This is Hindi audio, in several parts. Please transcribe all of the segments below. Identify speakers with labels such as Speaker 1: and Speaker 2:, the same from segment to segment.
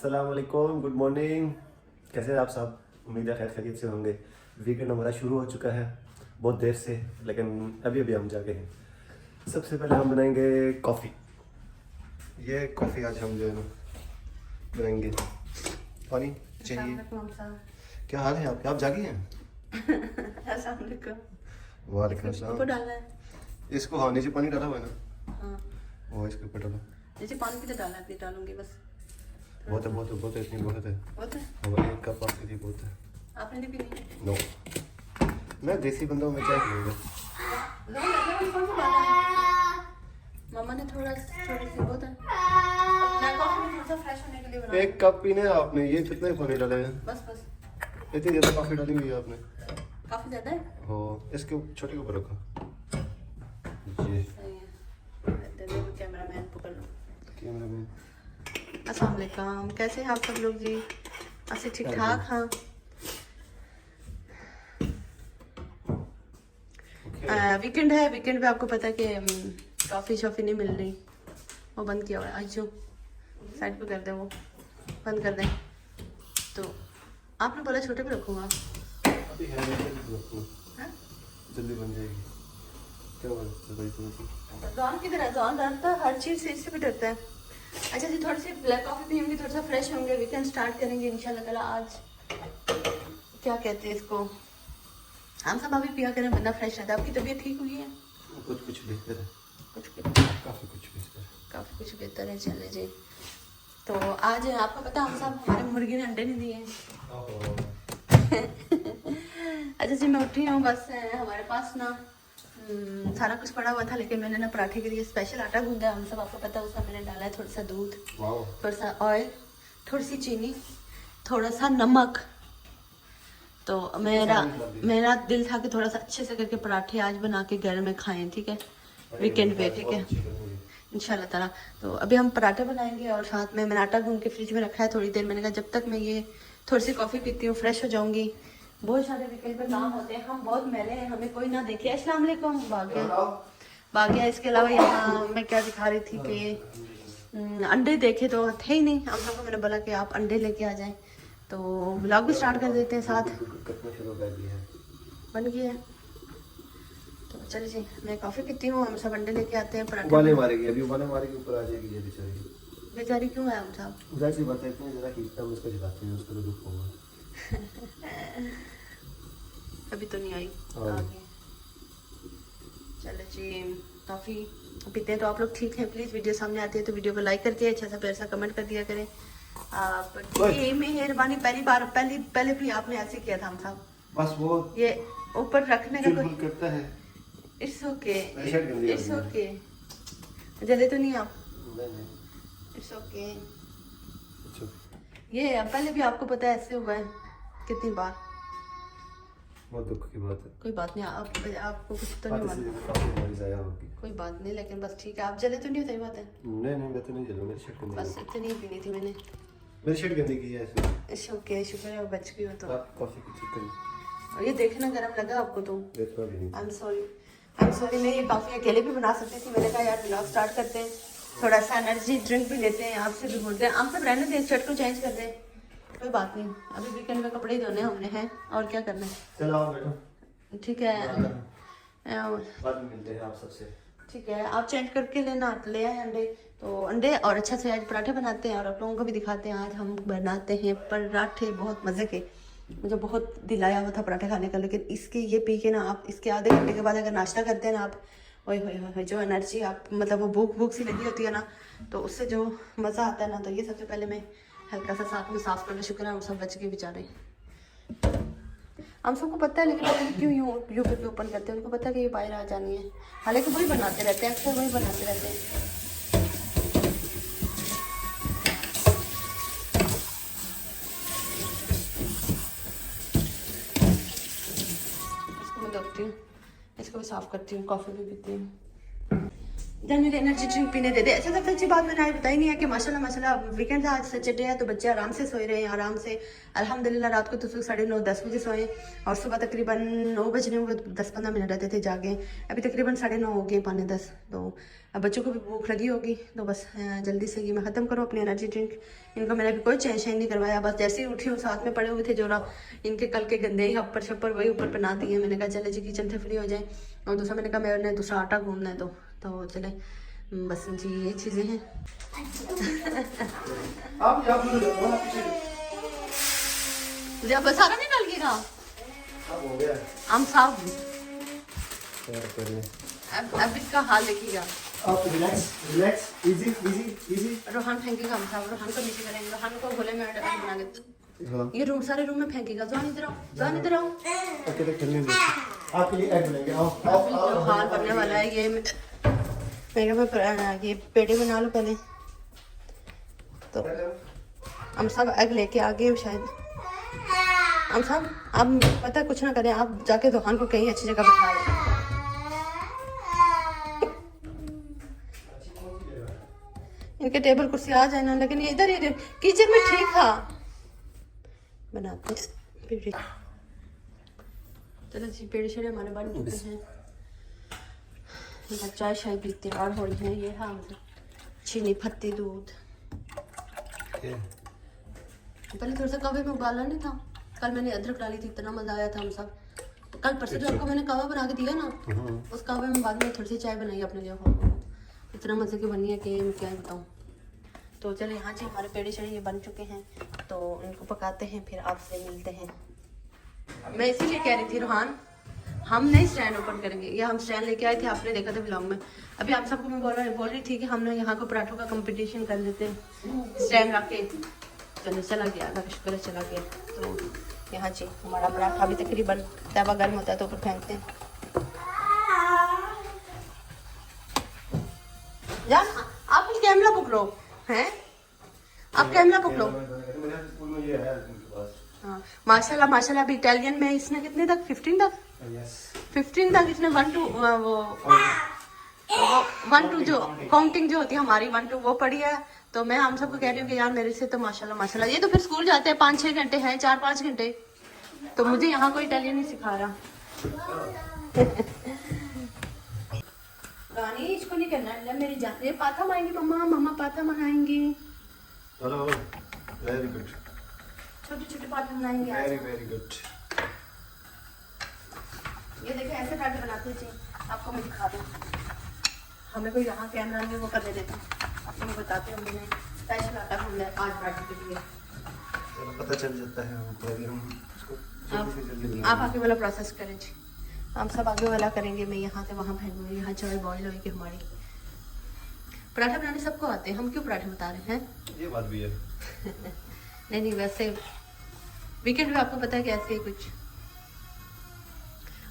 Speaker 1: अस्सलाम वालेकुम, गुड मॉर्निंग। कैसे हैं आप सब? उम्मीद है खैर खैरियत से होंगे। वीकेंड हमारा शुरू हो चुका है बहुत देर से, लेकिन अभी अभी हम जागे हैं। सबसे पहले हम बनाएंगे कॉफ़ी। ये कॉफ़ी आज हम जो है ना बनाएंगे। पानी चाहिए। क्या हाल है आपके? आप जागी हैं? वालेकुम
Speaker 2: ऊपर डालना है।
Speaker 1: इसको हाँ नीचे पानी डाला हुआ है ना?
Speaker 2: हाँ,
Speaker 1: वो इसके ऊपर डालो।
Speaker 2: नीचे पानी भी तो डालना है, इतनी डालूंगी बस।
Speaker 1: बहुत है बहुत है बहुत है, इतनी बहुत है।
Speaker 2: बहुत है।
Speaker 1: हमारे एक कप आपके लिए बहुत है।
Speaker 2: आपने नहीं पीनी?
Speaker 1: नो, मैं देसी बंदा हूँ, मैं चाय पीऊँगा।
Speaker 2: कौन सा डाला है? मम्मा ने थोड़ी सी बहुत है। ब्लैक कॉफी में थोड़ा सा फ्रेश होने के लिए बनाया।
Speaker 1: एक कप पीने हैं आपने, ये कितने पानी डाले हैं?
Speaker 2: बस बस,
Speaker 1: इतनी ज़्यादा कॉफ़ी डाली हुई है आपने।
Speaker 2: काफी ज्यादा है।
Speaker 1: हो, इसके छोटे के ऊपर रखो। ये
Speaker 2: सही है। कैमरामैन पकड़ लो।
Speaker 1: कैमरा में
Speaker 2: अस्सलाम वालेकुम, कैसे हैं आप सब लोग जी? अच्छे ठीक ठाक? हाँ। वीकेंड है, वीकेंड पे आपको पता है कि कॉफ़ी शॉफ़ी नहीं मिल रही, वो बंद किया हुआ है। आज जो साइड पे कर दें, वो बंद कर दें। तो आपने बोला छोटे पे रखूँगा।
Speaker 1: अभी है नहीं, जल्दी बन जाएगी। क्या बात है भाई तुमकी?
Speaker 2: जॉन किधर है? जॉन डरता है हर चीज़ से, इससे भी डरता है। अच्छा जी, थोड़ी सी ब्लैक कॉफ़ी पियेंगे, थोड़ा सा फ्रेश होंगे, वीकेंड स्टार्ट करेंगे इंशाल्लाह ताला। आज क्या कहते हैं इसको, हम सब अभी पिया करें वरना फ्रेश रहता है। आपकी तबीयत ठीक हुई है?
Speaker 1: कुछ बेहतर है,
Speaker 2: कुछ
Speaker 1: काफ़ी कुछ बेहतर है।
Speaker 2: काफ़ी कुछ बेहतर है। चले जी, तो आज आपको पता है हम सब, हमारे मुर्गी ने अंडे नहीं दिए। अच्छा जी, मैं उठी हूँ बस। हमारे पास ना सारा कुछ पड़ा हुआ था, लेकिन मैंने ना पराठे के लिए स्पेशल आटा गूंदा है। हम सब आपको पता है, उसमें मैंने डाला है थोड़ा सा दूध, थोड़ा सा ऑयल, थोड़ी सी चीनी, थोड़ा सा नमक। तो मेरा दिल था कि थोड़ा सा अच्छे से करके पराठे आज बना के घर में खाएं, ठीक है, वीकेंड पे, ठीक है, इंशाल्लाह ताला। तो अभी हम पराठे बनाएंगे और साथ में मैंने आटा गूंद के फ्रिज में रखा है थोड़ी देर। मैंने कहा जब तक मैं ये थोड़ी सी कॉफ़ी पीती हूँ फ्रेश हो जाऊंगी। बहुत सारे वीकेंड पे काम होते हैं, हम बहुत मैले हैं, हमें कोई ना देखे। अस्सलाम वालेकुम। भाग गया। इसके अलावा यहाँ मैं क्या दिखा रही थी कि अंडे देखे तो थे ही नहीं। हम लोग को मैंने बोला कि आप अंडे लेके आ जाएं, तो व्लॉग भी स्टार्ट कर देते हैं साथ। बन गया है तो चलिए जी, मैं कॉफ़ी पीती हूँ, हम सब अंडे लेके आते हैं। पराठे
Speaker 1: उबाले मारेगी, अभी उबाले मारेगी, ऊपर आ जाएगी ये बेचारी।
Speaker 2: बेचारी क्यों है हम साहब?
Speaker 1: जाहिर सी बात है, इतनी ज़्यादा हीट हम उसको जलाते हैं, उसको तो दुख होगा।
Speaker 2: अभी तो नहीं आई,
Speaker 1: हाँ।
Speaker 2: आगे। चलो जी, कॉफ़ी पीते हैं। तो आप लोग ठीक हैं? प्लीज़ वीडियो सामने आती है तो वीडियो को लाइक करके अच्छा सा प्यार सा कमेंट कर दिया करें। आप ये मेहरबानी, पहले भी आपने ऐसे किया था हम साहब।
Speaker 1: बस वो
Speaker 2: ये ऊपर रखने का कोई
Speaker 1: करता है।
Speaker 2: इट्स ओके,
Speaker 1: नहीं
Speaker 2: इट्स ओके। जले तो नहीं आप?
Speaker 1: नहीं,
Speaker 2: इट्स ओके।
Speaker 1: अच्छा।
Speaker 2: ये पहले भी आपको पता है ऐसे हुआ है कितनी बार।
Speaker 1: बहुत दुख की बात है।
Speaker 2: कोई बात नहीं, आपको कुछ तो नहीं मालूम। कोई बात नहीं, लेकिन बस ठीक है। आप जले तो नहीं होता? बात है।
Speaker 1: नहीं मैं तो नहीं जलूँ, मेरी शर्ट गंदी
Speaker 2: बस इतनी ही पीनी थी मैंने।
Speaker 1: मेरी शर्ट गंदी की है ऐसे।
Speaker 2: इट्स ओके, शुक्र है बच गई हो तो।
Speaker 1: आप कॉफी की चक्कर
Speaker 2: और ये देखना गरम लगा आपको तो
Speaker 1: देखना भी नहीं।
Speaker 2: I am sorry. मैं ये काफ़ी अकेले भी बना सकती थी। मैंने कहा यार व्लॉग स्टार्ट करते हैं, थोड़ा सा एनर्जी ड्रिंक भी लेते हैं, आपसे भी बोलते हैं। आप सब रहने दें, शर्ट को चेंज कर दें, कोई बात नहीं। अभी वीकेंड में कपड़े ही धोने हमने हैं, और क्या करना है।
Speaker 1: चलो आओ बैठो,
Speaker 2: ठीक है,
Speaker 1: बाद में मिलते हैं आप सबसे।
Speaker 2: ठीक है। आप चेंज करके लेना, ले आए अंडे। तो अंडे और अच्छा से आज पराठे बनाते हैं और आप लोगों को भी दिखाते हैं। आज हम बनाते हैं पराठे, बहुत मज़े के। मुझे बहुत दिल आया हुआ था पराठे खाने का, लेकिन इसके ये पी के ना, आप इसके आधे घंटे के बाद अगर नाश्ता करते हैं ना आप, ओए होए जो एनर्जी आप, मतलब वो भूख सी लगी होती है ना, तो उससे जो मज़ा आता है ना। तो ये सबसे पहले मैं हल्का सा साथ में साफ़ करना, शुक्र है वो सब बच के बेचारे। हम सबको पता है, लेकिन पता नहीं क्यों यूट्यूब ओपन करते हैं। उनको पता है कि ये बाहर आ जानी है, हालांकि वही बनाते रहते हैं, अक्सर वही बनाते रहते हैं। इसको मैं धोती हूँ, इसको भी साफ़ करती हूँ, कॉफ़ी भी पीती हूँ। जान मेरे एनर्जी ड्रिंक पीने दे दे। अच्छा सबसे अच्छी बात मैंने आज बताई नहीं है कि माशाल्लाह माशाल्लाह वीकेंड था, आज सैटरडे है, तो बच्चे आराम से सोए रहे हैं, आराम से अल्हम्दुलिल्लाह। रात को तो 9:30-10 बजे सोए और सुबह तकरीबन 9 बजने में 10-15 मिनट रहते थे जागे। अभी तकरीबन 9:30 हो गए, 9:45। तो अब बच्चों को भी भूख लगी होगी, तो बस जल्दी से ये मैं ख़त्म करूँ अपनी एनर्जी ड्रिंक। इनको मैंने अभी कोई चेंज नहीं करवाया, बस जैसे ही उठी हूँ साथ में पड़े हुए थे जोरा इनके कल के गंदे ही अपर छप्पर वही ऊपर बना दिए। मैंने कहा चले जी किचन से फ्री हो जाए, और दूसरा मैंने कहा मैंने दूसरा आटा गूंदना है तो चले बस जी ये चीज़ें हैं। जब सारा नहीं डाल गया
Speaker 1: हो गया
Speaker 2: हम साहब
Speaker 1: यार करिए।
Speaker 2: अब इसका हाल देखिएगा।
Speaker 1: आप relax relax, easy easy easy.
Speaker 2: Rohan फेंकेगा, हम साहब रोहान को नीचे करेंगे, रोहान को गोले में बना के ये रूम सारे रूम में फेंकेगा। जान इधर आओ, जान इधर आओ,
Speaker 1: अकेले खेलने दो, आपके लिए एग बनाएंगे। आओ आओ
Speaker 2: जो हाल बनने वाला है ये मैं ये पेड़े बना लो पहले। तो हम सब एग लेके आ गए शायद। हम सब आप पता कुछ ना करें, आप जाके रोहान को कहीं अच्छी जगह बैठा लें। इनके टेबल कुर्सी आ जाए ना, लेकिन ये इधर ही किचन में ठीक था। बनाते पेड़े, चलो जी पेड़े शेड़े हमारे बन चुके हैं। चाय शाय भी तैयार हो रही है। ये हाँ चीनी पत्ती दूध, पहले थोड़ा सा कवे में उबाला नहीं था। कल मैंने अदरक डाली थी, इतना मजा आया था। हम सब कल परसों जो आपको मैंने कवा बना के दिया ना, उस कवे में बाद में थोड़ी सी चाय बनाई अपने लिए, इतना मजे की बनी है कि मैं क्या बताऊँ। तो चलो यहाँ जी हमारे पेड़े चढ़े ये बन चुके हैं, तो इनको पकाते हैं, फिर आपसे मिलते हैं। मैं इसीलिए कह रही थी रोहान हम नहीं स्टैंड ओपन करेंगे, या हम स्टैंड लेके आए थे, आपने देखा था ब्लॉग में। अभी आप सबको मैं बोल रही थी कि हम लोग यहाँ को पराठों का कंपटीशन कर लेते हैं स्टैंड रख के। चलो चला गया, अल्लाह का शुक्र है चला गया। तो यहाँ जी हमारा पराठा अभी तकरीबन तवा गर्म होता है तो ऊपर फेंकते हैं। जान आप कैमरा पकड़ो हैं, आप कैमरा पकड़ो। हाँ माशाल्लाह माशाल्लाह। अभी इटालियन में इसने कितने तक 15 तक 15 तक इसने 1 to 1 to जो काउंटिंग जो होती है हमारी 1 to वो पढ़ी है। तो मैं हम सबको कह रही हूँ कि यार मेरे से तो माशाल्लाह माशाल्लाह। ये तो फिर स्कूल जाते हैं 5-6 घंटे हैं, 4-5 घंटे, तो मुझे यहाँ कोई इटालियन नहीं सिखा रहा। रानी इसको नहीं करना है, मेरी जान ये पाथा मांगेंगी मम्मा, मम्मा पाथा मनाएंगी।
Speaker 1: हेलो वेरी गुड,
Speaker 2: छोटे छोटे पाथा बनाएंगे।
Speaker 1: Very very good.
Speaker 2: ये देखिए ऐसे पराठे बनाते हैं जी, आपको मैं दिखा दूँ। हमें कोई यहाँ कैमरा में वो करने देता, आपको मैं बताती हूँ। मैंने स्पेशल आटा गूंदा है 5 पराठे के लिए।
Speaker 1: पता चल जाता है हमको, अगर हम उसको
Speaker 2: आप आगे वाला प्रोसेस करें जी, हम सब आगे वाला करेंगे। मैं यहाँ से वहाँ फेंकूँगी, यहाँ चाय बॉईल होगी हमारी। पराठे बनाने सबको आते हैं, हम क्यों पराठे बता रहे हैं?
Speaker 1: ये बात भी है।
Speaker 2: नहीं नहीं वैसे वीकेंड में आपको पता है कि ऐसे ही कुछ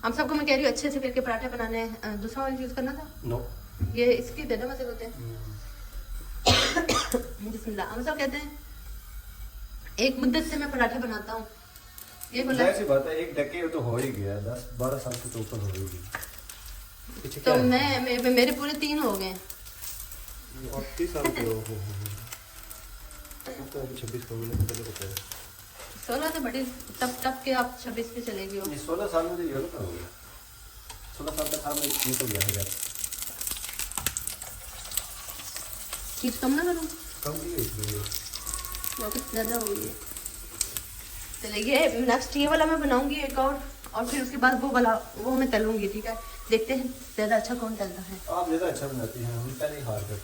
Speaker 2: हम सबको मैं कह रही हूँ अच्छे से करके पराठे बनाने हैं। दूसरा ऑयल यूज़ करना था
Speaker 1: नो,
Speaker 2: ये इसके ज़्यादा मजे होते हैं। बिस्मिल्लाह। हम सब कहते हैं एक मुद्दत से मैं पराठे बनाता हूँ, ये बोला
Speaker 1: ऐसी बात है। एक डेकेड तो हो ही गया, 10-12 साल से तो ऊपर हो ही गई।
Speaker 2: तो मैं मेरे पूरे 3 हो गए।
Speaker 1: 30 साल के हो 26 को मैंने पहले बताया।
Speaker 2: 16 से बड़ी तब के आप 26 पे चले गए हो।
Speaker 1: 16 साल मुझे ये हो गया, 16 साल का था मैं निकल गया था।
Speaker 2: चीज कम ना करूँ,
Speaker 1: कम भी है इसलिए
Speaker 2: वापस ज़्यादा हो गई है। चलिए नेक्स्ट ये वाला मैं बनाऊंगी एक और फिर उसके बाद वो वाला वो मैं तलूंगी। ठीक है, देखते हैं ज़्यादा अच्छा कौन तलता है।
Speaker 1: आप ज़्यादा अच्छा बनाती हैं, हम पहले ही हार गए।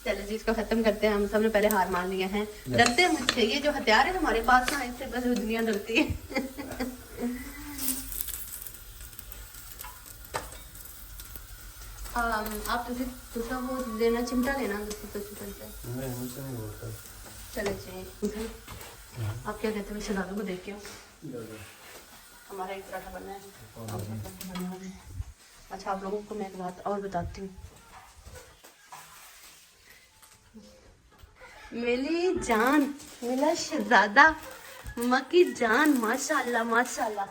Speaker 2: चलो जी इसको खत्म करते हैं। हम सब ने पहले हार मान लिया है। डरते हैं मुझसे, ये जो हथियार है हमारे पास ना, इससे बस दुनिया डरती है। आप दूसरा वो लेना, चिमटा लेना दूसरी चिमटा से।
Speaker 1: नहीं मुझसे नहीं बोलता।
Speaker 2: चले जी आप क्या कहते हैं? शहजादों को देख के हमारा एक पराठा बनना है। अच्छा आप लोगों को मैं एक बात और बताती हूँ। मेरी जान, मेरा शहजादा, माँ की जान, माशाल्लाह माशाल्लाह।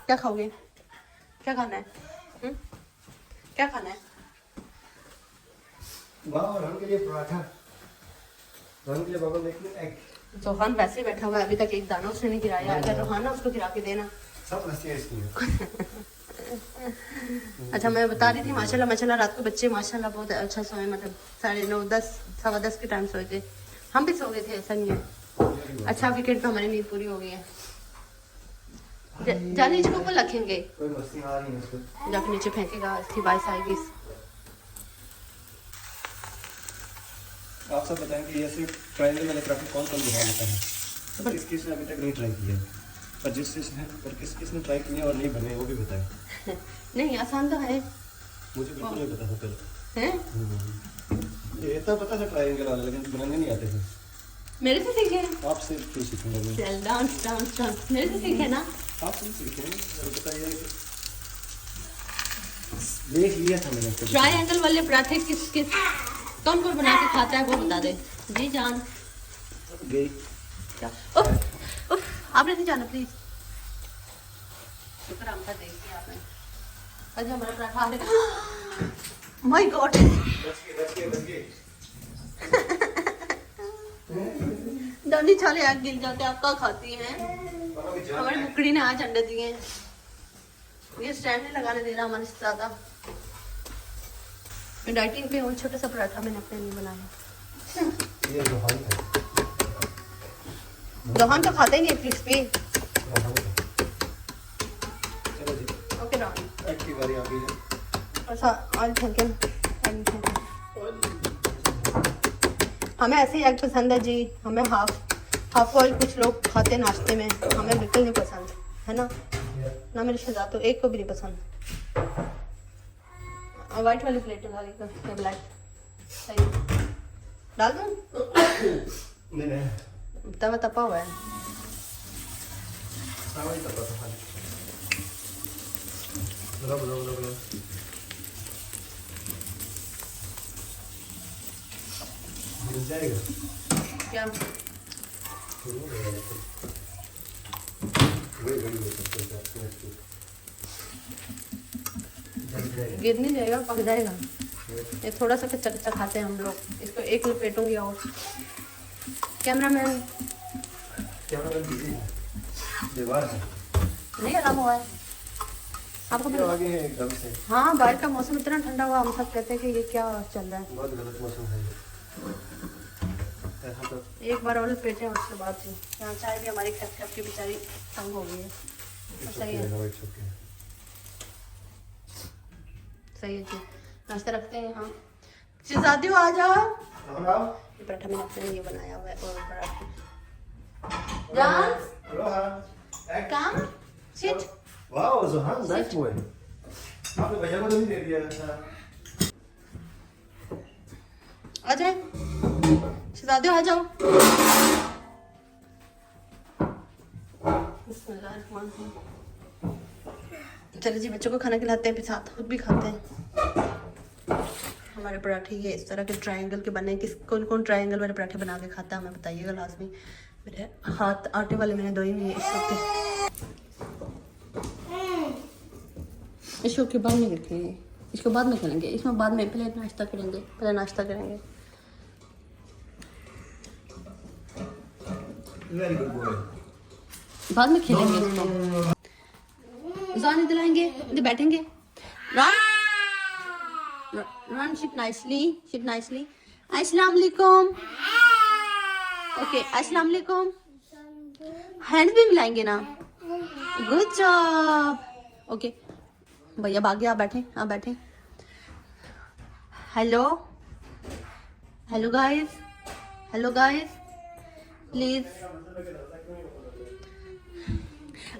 Speaker 2: क्या खाओगे? क्या खाना है? क्या खाना है?
Speaker 1: वाह, रोहन के लिए पराठा, रोहन के लिए पापा मेकिंग एग।
Speaker 2: जोहान वैसे ही बैठा हुआ है, अभी तक एक दाना उसने नहीं गिराया। अगर रोहाना उसको गिरा के देना।
Speaker 1: सब हंसी है इसकी।
Speaker 2: अच्छा, मैं बता रही थी माशाल्लाह रात को बच्चे माशाल्लाह बहुत अच्छा सोए, मतलब 9:30 10 सवा 10 के टाइम सोए थे। हम भी सो गए थे, ऐसा नहीं है। अच्छा, वीकेंड पे हमारी नींद पूरी हो गई है। जाने इसको को रखेंगे,
Speaker 1: कोई मस्ती आ रही है इसको,
Speaker 2: जाके नीचे फेंकेगा, इसकी बारिश आएगी।
Speaker 1: आप सब बताएं कि ऐसे ट्रायंगल वाले पराठे कौन कौन बना लेता है? पर किस किसने अभी तक नहीं ट्राई किया, पर किस किसने ट्राई किया और नहीं बने वो भी बताएं।
Speaker 2: नहीं, आसान तो है।
Speaker 1: मुझे बिल्कुल नहीं पता था पहले।
Speaker 2: हैं?
Speaker 1: ये तो पता था ट्रायंगल वाला, लेकिन बनाने नहीं आते थे।
Speaker 2: मेरे से सीखे?
Speaker 1: आपसे क्यों सीखूंगा मैं?
Speaker 2: चल डांस डांस डांस, मेरे से सीखे ना।
Speaker 1: आपसे सीखे, और बताइए देख लिया था मैंने।
Speaker 2: ट्रायंगल वाले पराठे किस कौन कौन बना के खाता है वो बता दे जी जान।
Speaker 1: गई
Speaker 2: क्या? उफ, उफ, आपने नहीं जाना प्लीज। शुक्र हम देख लिया आपने। अच्छा, हमारा पराठा आ रहा। माय गॉड,
Speaker 1: बच गए।
Speaker 2: दानी छाले आग गिर जाते, आप क्या खाती हैं? हमारी मुकड़ी ने आज अंडे दिए हैं। ये स्टैंड नहीं लगाने दे रहा हमारे से ज्यादा। मैं डाइटिंग पे हूँ। छोटा सा पराठा मैंने अपने लिए बनाया।
Speaker 1: ये रोहन है।
Speaker 2: रोहन तो खाता ही नहीं क्रिस्पी।
Speaker 1: चलो जी,
Speaker 2: ओके रोहन,
Speaker 1: एग की बारी आ गई है।
Speaker 2: ऐसा ऑयल फेंके। हमें ऐसे ही एग पसंद है जी। हमें हाफ ऑयल कुछ लोग खाते हैं नाश्ते में, हमें बिल्कुल नहीं पसंद है ना। ना मेरे शहजाद तो एक को भी नहीं पसंद। व्हाइट वाली प्लेट में डाली तो ब्लैक सही डाल दूँ?
Speaker 1: नहीं
Speaker 2: तवा तपा हुआ है।
Speaker 1: सावई तब था खाली। बोलो। मिल जाएगा
Speaker 2: क्या? गिर नहीं जाएगा, पक जाएगा। ये थोड़ा सा कच्चा कच्चा खाते हैं हम लोग। इसको एक लपेटूंगी और। कैमरामैन
Speaker 1: दीवार है
Speaker 2: नहीं आराम हुआ है आपको?
Speaker 1: ये आगे है एकदम से।
Speaker 2: हाँ, बाहर का मौसम इतना ठंडा हुआ, हम सब कहते हैं कि ये क्या चल रहा है।
Speaker 1: बहुत गलत मौसम है ये। ऐसा तो
Speaker 2: एक बार और लपेटे हैं, उसके बाद से यहाँ चाय भी हमारी खप खप की बेचारी तंग हो गई है। सही है, सही है जी। नाश्ता रखते हैं यहाँ। शहजादी आ जाओ। ये पराठा मैंने अपने लिए बनाया हुआ है। और पराठा जान come sit.
Speaker 1: Wow Johan, nice boy. आपने भैया को तो नहीं दे दिया था।
Speaker 2: आ जाए शहजादी, आ जाओ। चलो जी, बच्चों को खाना खिलाते हैं, फिर साथ खुद भी खाते हैं। हमारे पराठे ये इस तरह के ट्रायंगल के बने। कौन कौन ट्रायंगल वाले पराठे बना के खाता है हमें बताइएगा लाजमी। मेरे हाथ आटे वाले मैंने धोए हुए इस वक्त। इसको के बाद में रखेंगे, इसको बाद में करेंगे। इसमें बाद में पहले नाश्ता करेंगे,
Speaker 1: वेरी गुड बॉय।
Speaker 2: बाद में खेलेंगे इसको। जान इधर आएंगे, इधर बैठेंगे। Run sit nicely. अस्सलाम वालेकुम। ओके, अस्सलाम वालेकुम। हैंड भी मिलाएंगे ना। Good job. ओके भैया भाग्य, आप बैठे। Hello guys please.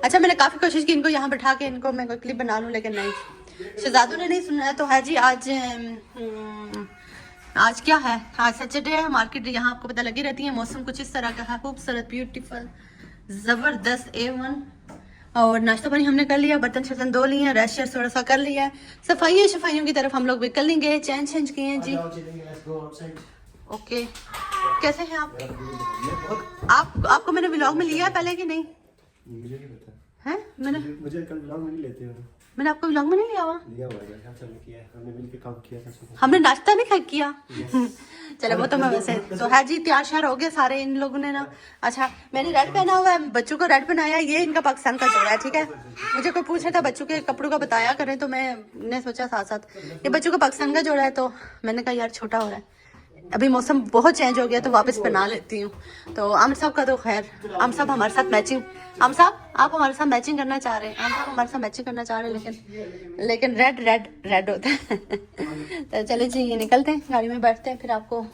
Speaker 2: अच्छा, मैंने काफ़ी कोशिश की इनको यहाँ बैठा के इनको मैं कोई क्लिप बना लूँ, लेकिन नहीं। शहजादों ने नहीं सुना। तो है जी, आज क्या है? आज सैटरडे है। मार्केट यहाँ आपको पता लगी रहती है। मौसम कुछ इस तरह का है, खूबसूरत, ब्यूटीफुल, ज़बरदस्त, A1। और नाश्ता पानी हमने कर लिया, बर्तन शर्तन धो लिए, रेस्ट थोड़ा सा कर लिया है। सफाइयों की तरफ हम लोग भी कर लेंगे। चेंज किए हैं जी। ओके, कैसे हैं आप? आपको मैंने व्लॉग में लिया है पहले कि नहीं?
Speaker 1: मुझे नहीं पता
Speaker 2: हैं मैंने
Speaker 1: मुझे कल व्लॉग में नहीं लेते हो।
Speaker 2: मैंने आपको व्लॉग में नहीं लिया हुआ।
Speaker 1: लिया हुआ है, हम सबने किया है, हमने मिलकर काम किया था सुबह।
Speaker 2: हमने नाश्ता नहीं किया। चलो वो तो मैं वैसे तो है जी, तैयार श्यार हो गए सारे इन लोगों ने ना। अच्छा मैंने रेड पहना हुआ है, बच्चों को रेड पहनाया, ये इनका पाकिस्तान का जोड़ा है, ठीक है। मुझे कोई पूछ रहा था बच्चों के कपड़ों का बताया करें, तो मैंने सोचा साथ साथ ये बच्चों का पाकिस्तान का जोड़ा है, तो मैंने कहा यार छोटा हो रहा है, अभी मौसम बहुत चेंज हो गया तो वापस पहना लेती हूँ। तो आमिर साहब का तो खैर, आमिर साहब हमारे साथ मैचिंग, आमिर साहब आप हमारे साथ मैचिंग करना चाह रहे हैं, आमिर साहब हमारे साथ मैचिंग करना चाह रहे हैं, लेकिन रेड रेड रेड होता है। तो चले जी ये निकलते हैं, गाड़ी में बैठते हैं, फिर आपको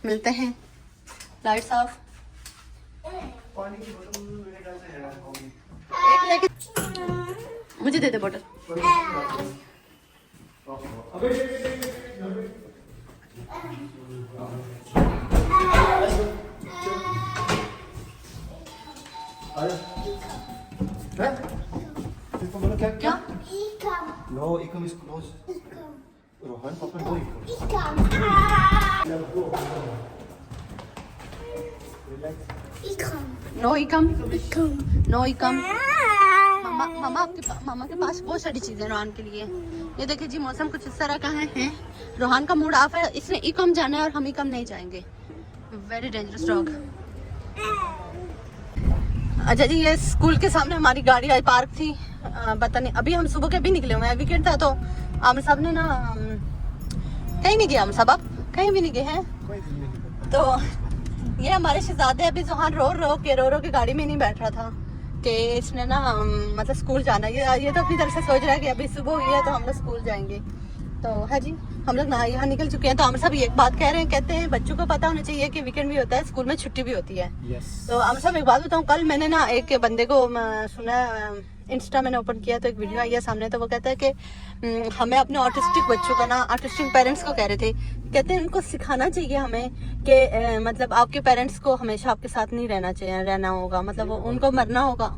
Speaker 2: मिलते हैं। Lights off.
Speaker 1: पानी की बोतल मेरे ख्याल से है होगी।
Speaker 2: एक लेके मुझे दे दे बोतल। क्या
Speaker 1: No, Ecom is closed. Rohan, Papa, no Ecom.
Speaker 2: No इकम, नो इकम। मामा मामा के पास बहुत सारी चीजें रोहान के लिए। ये देखिए जी मौसम कुछ इस तरह का है। रोहान का मूड ऑफ है, इसने इकम जाना है और हम इकम नहीं जाएंगे। Very dangerous dog. अच्छा जी ये स्कूल के सामने हमारी गाड़ी आई पार्क थी, पता नहीं अभी हम सुबह के भी निकले हुए हैं, वीकेंड था तो आमिर साहब ने ना कहीं नहीं गया, आमिर साहब आप कहीं भी नहीं गए हैं। तो ये हमारे शहजादे अभी जोहान रो के गाड़ी में नहीं बैठ रहा था कि इसने ना मतलब स्कूल जाना है। ये तो अपनी तरफ से सोच रहा है कि अभी सुबह हुई है तो हम लोग स्कूल जाएंगे। तो है जी हम लोग ना यहाँ निकल चुके हैं। तो आमिर साहब एक बात कह रहे हैं, कहते हैं बच्चों को पता होना चाहिए कि वीकेंड भी होता है, स्कूल में छुट्टी भी होती है। तो आमिर साहब एक बात बताऊँ, कल मैंने ना एक बंदे को सुना, इंस्टा मैंने ओपन किया तो एक वीडियो आई है सामने, तो वो कहता है कि हमें अपने ऑटिस्टिक बच्चों का ना, ऑटिस्टिक पेरेंट्स को कह रहे थे, कहते हैं उनको सिखाना चाहिए हमें कि मतलब आपके पेरेंट्स को हमेशा आपके साथ नहीं रहना चाहिए, रहना होगा, मतलब उनको मरना होगा।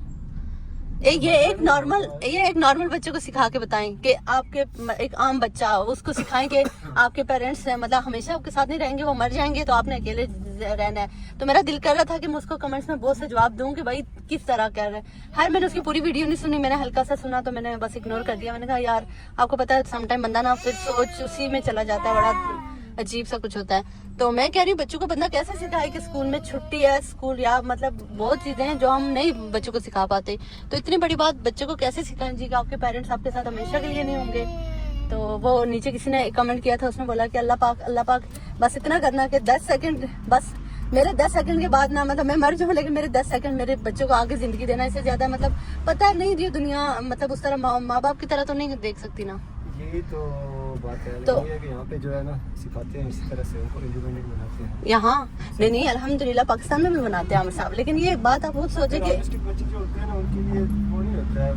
Speaker 2: ये एक नॉर्मल बच्चे को सिखा के बताएं कि आपके एक आम बच्चा उसको सिखाएं कि आपके पेरेंट्स मतलब हमेशा आपके साथ नहीं रहेंगे, वो मर जाएंगे तो आपने अकेले रहना है। तो मेरा दिल कर रहा था कि मैं उसको कमेंट्स में बहुत से जवाब दूं कि भाई किस तरह कर रहे हैं। खैर मैंने उसकी पूरी वीडियो नहीं सुनी, मैंने हल्का सा सुना तो मैंने बस इग्नोर कर दिया। मैंने कहा यार आपको पता है समटाइम बंदा ना फिर सोच उसी में चला जाता है, बड़ा अजीब सा कुछ होता है। तो मैं कह रही हूँ बच्चों को बंदा कैसे सिखाए कि स्कूल में छुट्टी है, स्कूल या मतलब बहुत चीजें हैं जो हम नहीं बच्चों को सिखा पाते। तो इतनी बड़ी बात बच्चों को कैसे सिखाएं जी कि आपके पेरेंट्स आपके साथ हमेशा के लिए नहीं होंगे। तो वो नीचे किसी ने कमेंट किया था, उसने बोला कि अल्लाह पाक बस इतना करना कि 10 सेकंड, बस मेरे 10 सेकंड के बाद ना मतलब मैं मर जाऊँ लेकिन मेरे 10 सेकंड मेरे बच्चों को आगे जिंदगी देना, इससे ज्यादा मतलब पता नहीं ये दुनिया मतलब उस तरह माँ बाप की तरह तो नहीं देख सकती ना।
Speaker 1: यही तो बात है,
Speaker 2: तो
Speaker 1: ये है कि यहाँ पे जो है ना सिखाते हैं इसी तरह से, उनको इंडिपेंडेंट बनाते हैं।
Speaker 2: यहाँ नहीं अल्हम्दुलिल्लाह पाकिस्तान में भी बनाते हैं आमिर साहब, लेकिन ये बात आप बहुत सोचे कि
Speaker 1: ऑटिस्टिक बच्चे जो होते हैं ना उनके लिए वो नहीं होता है,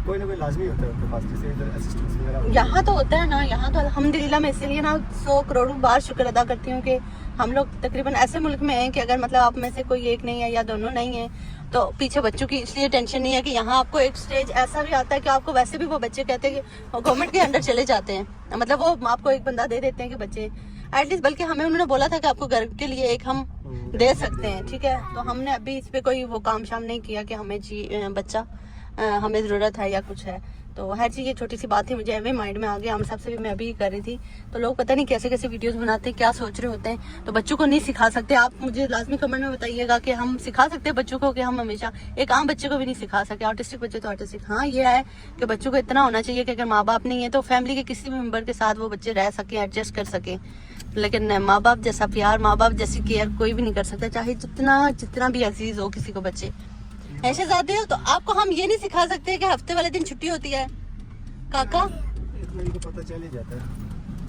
Speaker 1: कोई ना कोई लाजमी होता है उनके पास, जैसे इधर असिस्टेंस वगैरह।
Speaker 2: यहाँ तो होता है ना, यहाँ तो अल्हम्दुलिल्लाह मैं इसीलिए ना 100 करोड़ बार शुक्र अदा करती हूँ कि हम लोग तकरीबन ऐसे मुल्क में हैं कि अगर मतलब आप में से कोई एक नहीं है या दोनों नहीं है तो पीछे बच्चों की इसलिए टेंशन नहीं है कि यहाँ आपको एक स्टेज ऐसा भी आता है कि आपको वैसे भी वो बच्चे कहते हैं कि गवर्नमेंट के अंडर चले जाते हैं, मतलब वो आपको एक बंदा दे देते हैं कि बच्चे एटलीस्ट, बल्कि हमें उन्होंने बोला था कि आपको घर के लिए एक हम दे सकते हैं, ठीक है। तो हमने अभी इस पे कोई वो काम शाम नहीं किया कि हमें जी बच्चा हमें ज़रूरत है या कुछ है। तो हर चीज़ ये छोटी सी बात थी, मुझे अभी माइंड में आ गया, हम सबसे भी मैं अभी कर रही थी। तो लोग पता नहीं कैसे कैसे वीडियोस बनाते हैं, क्या सोच रहे होते हैं। तो बच्चों को नहीं सिखा सकते, आप मुझे लाजमी कमेंट में बताइएगा कि हम सिखा सकते हैं बच्चों को कि हम हमेशा एक आम बच्चे को भी नहीं सिखा सके, ऑटिस्टिक बच्चे तो ऑटिस्टिक। हाँ ये है कि बच्चों को इतना होना चाहिए कि अगर माँ बाप नहीं है तो फैमिली के किसी भी मेम्बर के साथ वो बच्चे रह सकें, एडजस्ट कर सकें, लेकिन माँ बाप जैसा प्यार, माँ बाप जैसी केयर कोई भी नहीं कर सकता, चाहे जितना भी अजीज हो किसी को बच्चे। ऐसे ज़्यादा हो तो आपको हम ये नहीं सिखा सकते कि हफ्ते वाले दिन छुट्टी होती है काका,
Speaker 1: इनको पता चल ही जाता है।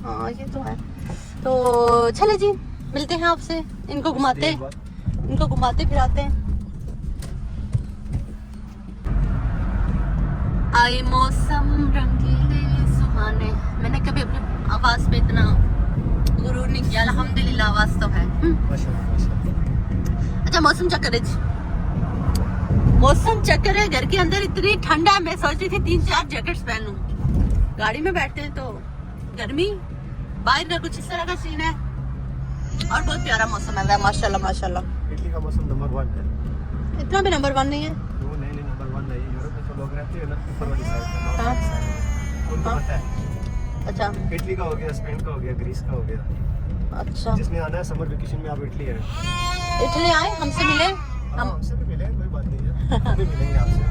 Speaker 2: हाँ ये तो है। तो चले जी मिलते हैं आपसे, इनको घुमाते फिराते हैं। आए मौसम रंगीले सुहाने, मैंने कभी अपनी आवाज पे इतना गुरूर नहीं किया, अल्हम्दुलिल्लाह आवाज तो है। अच्छा मौसम चक्कर है, मौसम चक्कर है, घर के अंदर इतनी ठंडा है, मैं सोच रही थी 3-4 जैकेट्स पहन लूं। गाड़ी में बैठते हैं तो गर्मी, बाहर का कुछ इस तरह का सीन है और बहुत प्यारा मौसम है माशाल्लाह माशाल्लाह।
Speaker 1: इटली का मौसम नंबर 1 है,
Speaker 2: इतना भी नंबर 1 नहीं है,
Speaker 1: वो नहीं नंबर 1 नहीं। तो लोग रहते हैं ना ऊपर वाली साइड पे, नॉर्थ
Speaker 2: हाँ।
Speaker 1: वाली साइड पे, उनको
Speaker 2: हाँ।
Speaker 1: पता है।
Speaker 2: अच्छा
Speaker 1: इटली का हो गया, स्पेन का हो गया, ग्रीस का हो गया।
Speaker 2: अच्छा,
Speaker 1: जिसने आना है समर वेकेशन में, आप इटली है।
Speaker 2: इटली आए हमसे मिले
Speaker 1: हाँ, हमसे भी मिले, कोई बात नहीं है, हम भी मिलेंगे आपसे।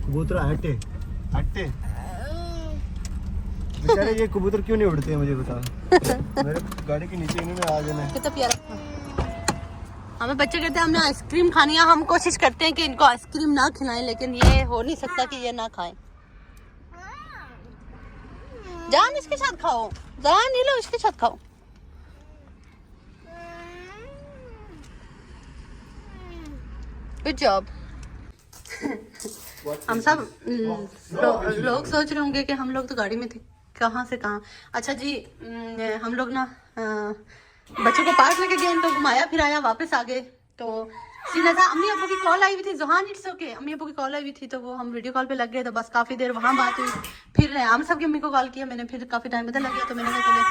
Speaker 1: कबूतर हटे हटे, बेचारे ये कबूतर क्यों नहीं उड़ते हैं मुझे बता। मेरे गाड़ी के नीचे इन्होंने आ जाना है।
Speaker 2: कितना प्यारा। हमें बच्चे कहते हैं हमने आइसक्रीम खानी है, हम कोशिश करते हैं कि इनको आइसक्रीम ना खिलाएं, लेकिन ये हो नहीं सकता कि ये ना खाएं। जान इसके साथ खाओ, जान नहीं लो इसके साथ खाओ। Good job. हम सब लोग सोच रहे होंगे कि हम लोग तो गाड़ी में थे, कहाँ से कहाँ। अच्छा जी, हम लोग ना बच्चों को पार्क लेके गए, इनको घुमाया फिराया, वापस आ गए। तो सीधा सा अम्मी अब्बू की कॉल आई हुई थी, जोहान इट्स ओके, अम्मी अब्बू की कॉल आई हुई थी, तो वो हम वीडियो कॉल पे लग गए। तो बस काफ़ी देर वहाँ बात हुई, फिर हम सब की अम्मी को कॉल किया मैंने, फिर काफ़ी टाइम पता लग गया। तो मैंने कहा चले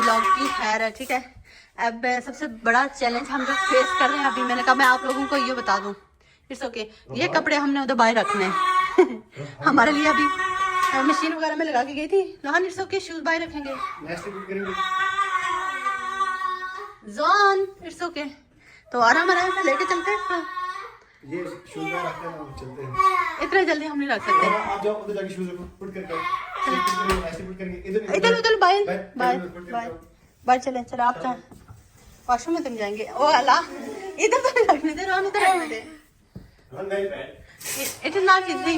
Speaker 2: व्लॉग की खैर है, ठीक है। अब सबसे बड़ा चैलेंज हम लोग फेस कर रहे हैं अभी। मैंने कहा मैं आप लोगों को ये बता दूँ, इट्स ओके, ये कपड़े हमने उधर बाहर रखने हैं हमारे लिए अभी मशीन वगैरह में लगा के गई थी। लोहान इट्स ओके, शूज बाहर रखेंगे। जॉन इट्स ओके, तो आराम आराम से लेके चलते हैं।
Speaker 1: ये शूज में रखते हैं, हम चलते हैं।
Speaker 2: इतने जल्दी हम नहीं रख सकते।
Speaker 1: आप जाओ उधर जाके शूज रखो, पुट करके ऐसे पुट करके
Speaker 2: इधर उधर बाहर बाहर चले। चलो आप जाओ, वॉशरूम में तुम जाएंगे। ओ अल्लाह, इधर तो नहीं रखने दे, रोहन उधर रखने दे। It is not easy,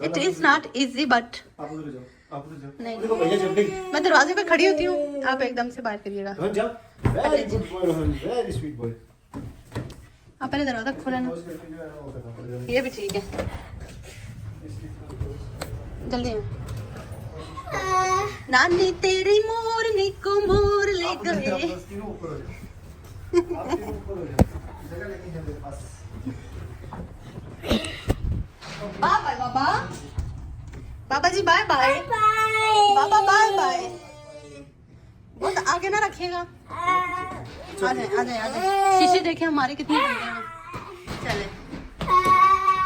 Speaker 2: it is not easy but
Speaker 1: आप उधर जाओ, आप उधर जाओ।
Speaker 2: नहीं,
Speaker 1: देखो भैया जब भी
Speaker 2: मैं दरवाजे पे खड़ी होती हूँ, आप एकदम से बाहर करिएगा।
Speaker 1: रोहन जाओ, very good boy Rohan, very sweet boy.
Speaker 2: आप पहले दरवाजा खोला ना, ये भी ठीक है, जल्दी आ। नानी तेरी मोरनी को मोर ले गए। बाय बाय बाबा, बाबा जी बाय बाय, बाबा बाय बाय। बहुत आगे ना रखिएगा, आ जाए आ जाए आ जाए। शीशे देखे हमारे कितने बन गए हैं। चले,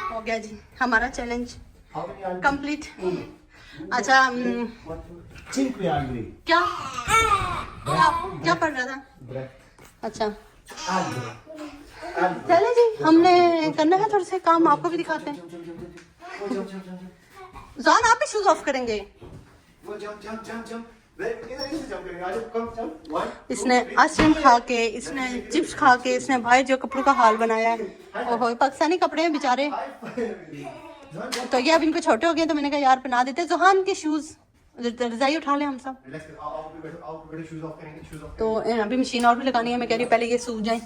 Speaker 2: हो गया जी हमारा चैलेंज कंप्लीट। अच्छा क्या क्या पढ़ रहा था? अच्छा चले जी, हमने करना है थोड़े से काम, आपको भी दिखाते हैं। जान आप भी शूज ऑफ करेंगे? इसने आइसक्रीम खा के, इसने चिप्स खा के, इसने भाई जो कपड़ों का हाल बनाया है। ओहो, पाकिस्तानी कपड़े हैं बेचारे। तो ये अब इनको छोटे हो गए, तो मैंने कहा यार पहना देते। जोहान के शूज रजाई उठा लें हम सब। तो अभी मशीन और भी लगानी है, मैं कह रही हूँ पहले ये सूख जाए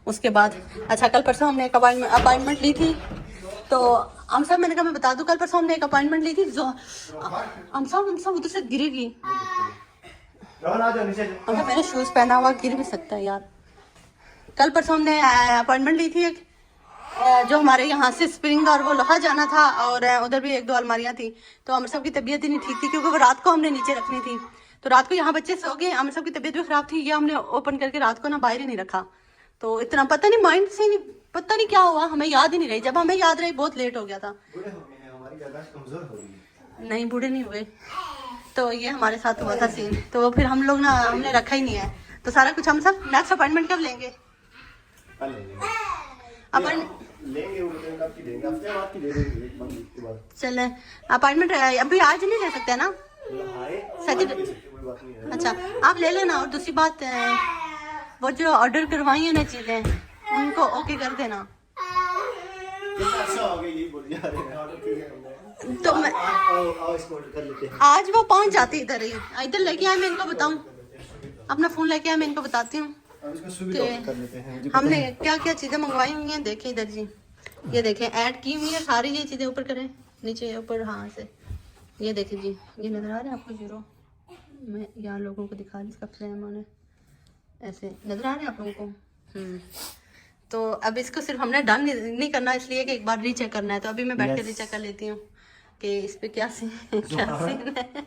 Speaker 2: उसके बाद। अच्छा कल परसों हमने एक अपॉइंटमेंट ली थी, तो हम सब, मैंने कहा मैं बता दूं, कल परसों हमने एक अपॉइंटमेंट ली थी। जो हम सब उधर से गिरेगी। अच्छा मैंने शूज पहना हुआ, गिर भी सकता है यार। कल परसों हमने अपॉइंटमेंट ली थी एक, जो हमारे यहाँ से स्प्रिंग और वो लोहा जाना था, और उधर भी एक दो अलमारियाँ थी। तो अमर साहब की तबीयत ही नहीं ठीक थी, क्योंकि वो रात को हमने नीचे रखनी थी। तो रात को यहाँ बच्चे सो गए, अमर साहब की तबीयत भी खराब थी, ये हमने ओपन करके रात को ना बाहर ही नहीं रखा। तो इतना पता नहीं माइंड से नहीं, पता नहीं क्या हुआ, हमें याद ही नहीं रही। जब हमें याद रही बहुत लेट हो गया था। नहीं बूढ़े नहीं हुए, तो ये हमारे साथ हुआ था सीन। तो फिर हम लोग ना, हमने रखा ही नहीं है। तो सारा कुछ हम सब नेक्स्ट अपॉइंटमेंट कब लेंगे? चले अपॉइंटमेंट अभी आज नहीं ले सकते ना, अच्छा आप ले लेना। और दूसरी बात, वो जो ऑर्डर करवाई है ना चीजें, उनको ओके कर देना। तो मैं आज वो पहुंच जाती इधर ही, इधर लेके आए, मैं इनको बताऊं, अपना फोन लेके आए, मैं इनको बताती हूँ कि हमने क्या क्या चीजें मंगवाई हुई हैं। देखें इधर जी, ये देखें ऐड की हुई है सारी ये चीजें। ऊपर करें, नीचे ऊपर, हाँ से ये देखें जी, ये नजर आ रहा है आपको जीरो? मैं यहाँ लोगों को दिखा रही, इसका फ्रेम होने ऐसे नजर आ रहे हैं आप लोगों को। तो अब इसको सिर्फ हमने डन नहीं करना, इसलिए कि एक बार रीचेक करना है। तो अभी मैं बैठ कर रीचेक कर लेती हूँ कि इस पे क्या सीन है।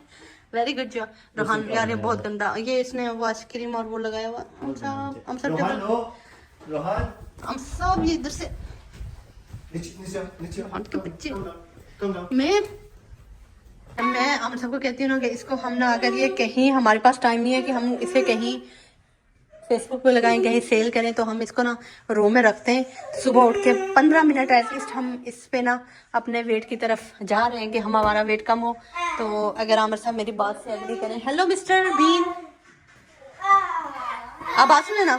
Speaker 2: Very good job Rohan. यार ये बहुत गंदा, ये इसने वॉश क्रीम और वो लगाया हुआ। हम सब
Speaker 1: रोहान
Speaker 2: हम सब ये इधर से
Speaker 1: नीचे
Speaker 2: रोहान के बच्चे।
Speaker 1: Come down.
Speaker 2: मैं हम सबको कहती हूँ ना कि इसको हम ना, अगर ये कहीं हमारे पास टाइम नहीं है कि हम इसे कहीं फेसबुक पे लगाएं, कहीं सेल करें, तो हम इसको ना रो में रखते हैं। सुबह उठ के 15 मिनट एटलीस्ट हम इस पे ना अपने वेट की तरफ जा रहे हैं कि हम हमारा वेट कम हो। तो अगर आमिर साहब मेरी बात से एग्री करें। हेलो मिस्टर बीन, आप बात सुने ना,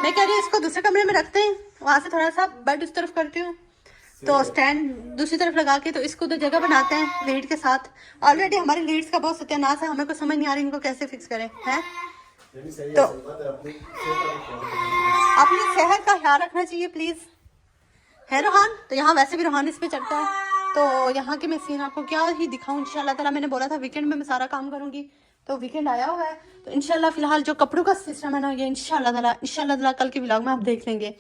Speaker 2: मैं कह रही हूँ इसको दूसरे कमरे में रखते हैं, वहां से थोड़ा सा बेड उस तरफ करती हूँ, तो स्टैंड दूसरी तरफ लगा के तो इसको तो जगह बनाते हैं लीड के साथ। ऑलरेडी हमारी लीड्स का बहुत सत्यानाश है, हमें कुछ समझ नहीं आ रही इनको कैसे फिक्स करें हैं। तो अपनी सेहत का ख्याल रखना चाहिए प्लीज, है रोहान। तो यहाँ वैसे भी रोहान इस पे चढ़ता है, तो यहाँ के मैं सीन आपको क्या ही दिखाऊं। इंशाल्लाह ताला मैंने बोला था वीकेंड में मैं सारा काम करूंगी, तो वीकेंड आया हुआ है, तो इंशाल्लाह फिलहाल जो कपड़ों का सिस्टम है ना, ये इंशाल्लाह ताला कल के व्लॉग में आप देख लेंगे।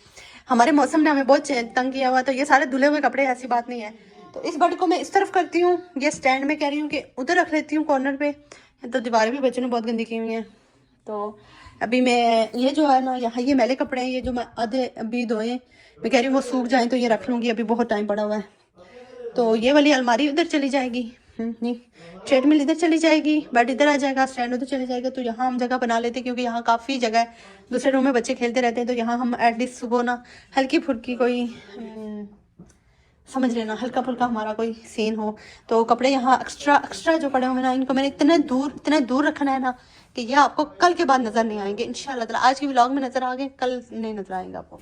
Speaker 2: हमारे मौसम ने हमें बहुत तंग किया हुआ, तो ये सारे धुले हुए कपड़े, ऐसी बात नहीं है। तो इस बेड को मैं इस तरफ करती हूँ, ये स्टैंड में कह रही हूँ कि उधर रख लेती हूँ कॉर्नर पे। तो दीवारें भी बच्चों ने बहुत गंदी की हुई हैं। तो अभी मैं ये जो है ना, यहाँ ये मैले कपड़े हैं, ये जो मैं आधे अभी धोए, मैं कह रही हूँ वो सूख जाएं तो ये रख लूँगी, अभी बहुत टाइम पड़ा हुआ है। तो ये वाली अलमारी उधर चली जाएगी, नहीं ट्रेडमिल इधर चली जाएगी, बेड इधर आ जाएगा, स्टैंड उधर चली जाएगा। तो यहाँ हम जगह बना लेते हैं, क्योंकि यहाँ काफ़ी जगह है, दूसरे रूम में बच्चे खेलते रहते हैं, तो यहाँ हम एटलीस्ट सुबह ना हल्की फुल्की कोई समझ लेना हल्का फुल्का हमारा कोई सीन हो। तो कपड़े यहाँ एक्स्ट्रा जो पड़े हुए ना, इनको मैंने इतने दूर रखना है ना कि ये आपको कल के बाद नजर नहीं आएंगे इंशाल्लाह ताला। आज की व्लॉग में नजर आ गए, कल नहीं नजर आएंगे आपको।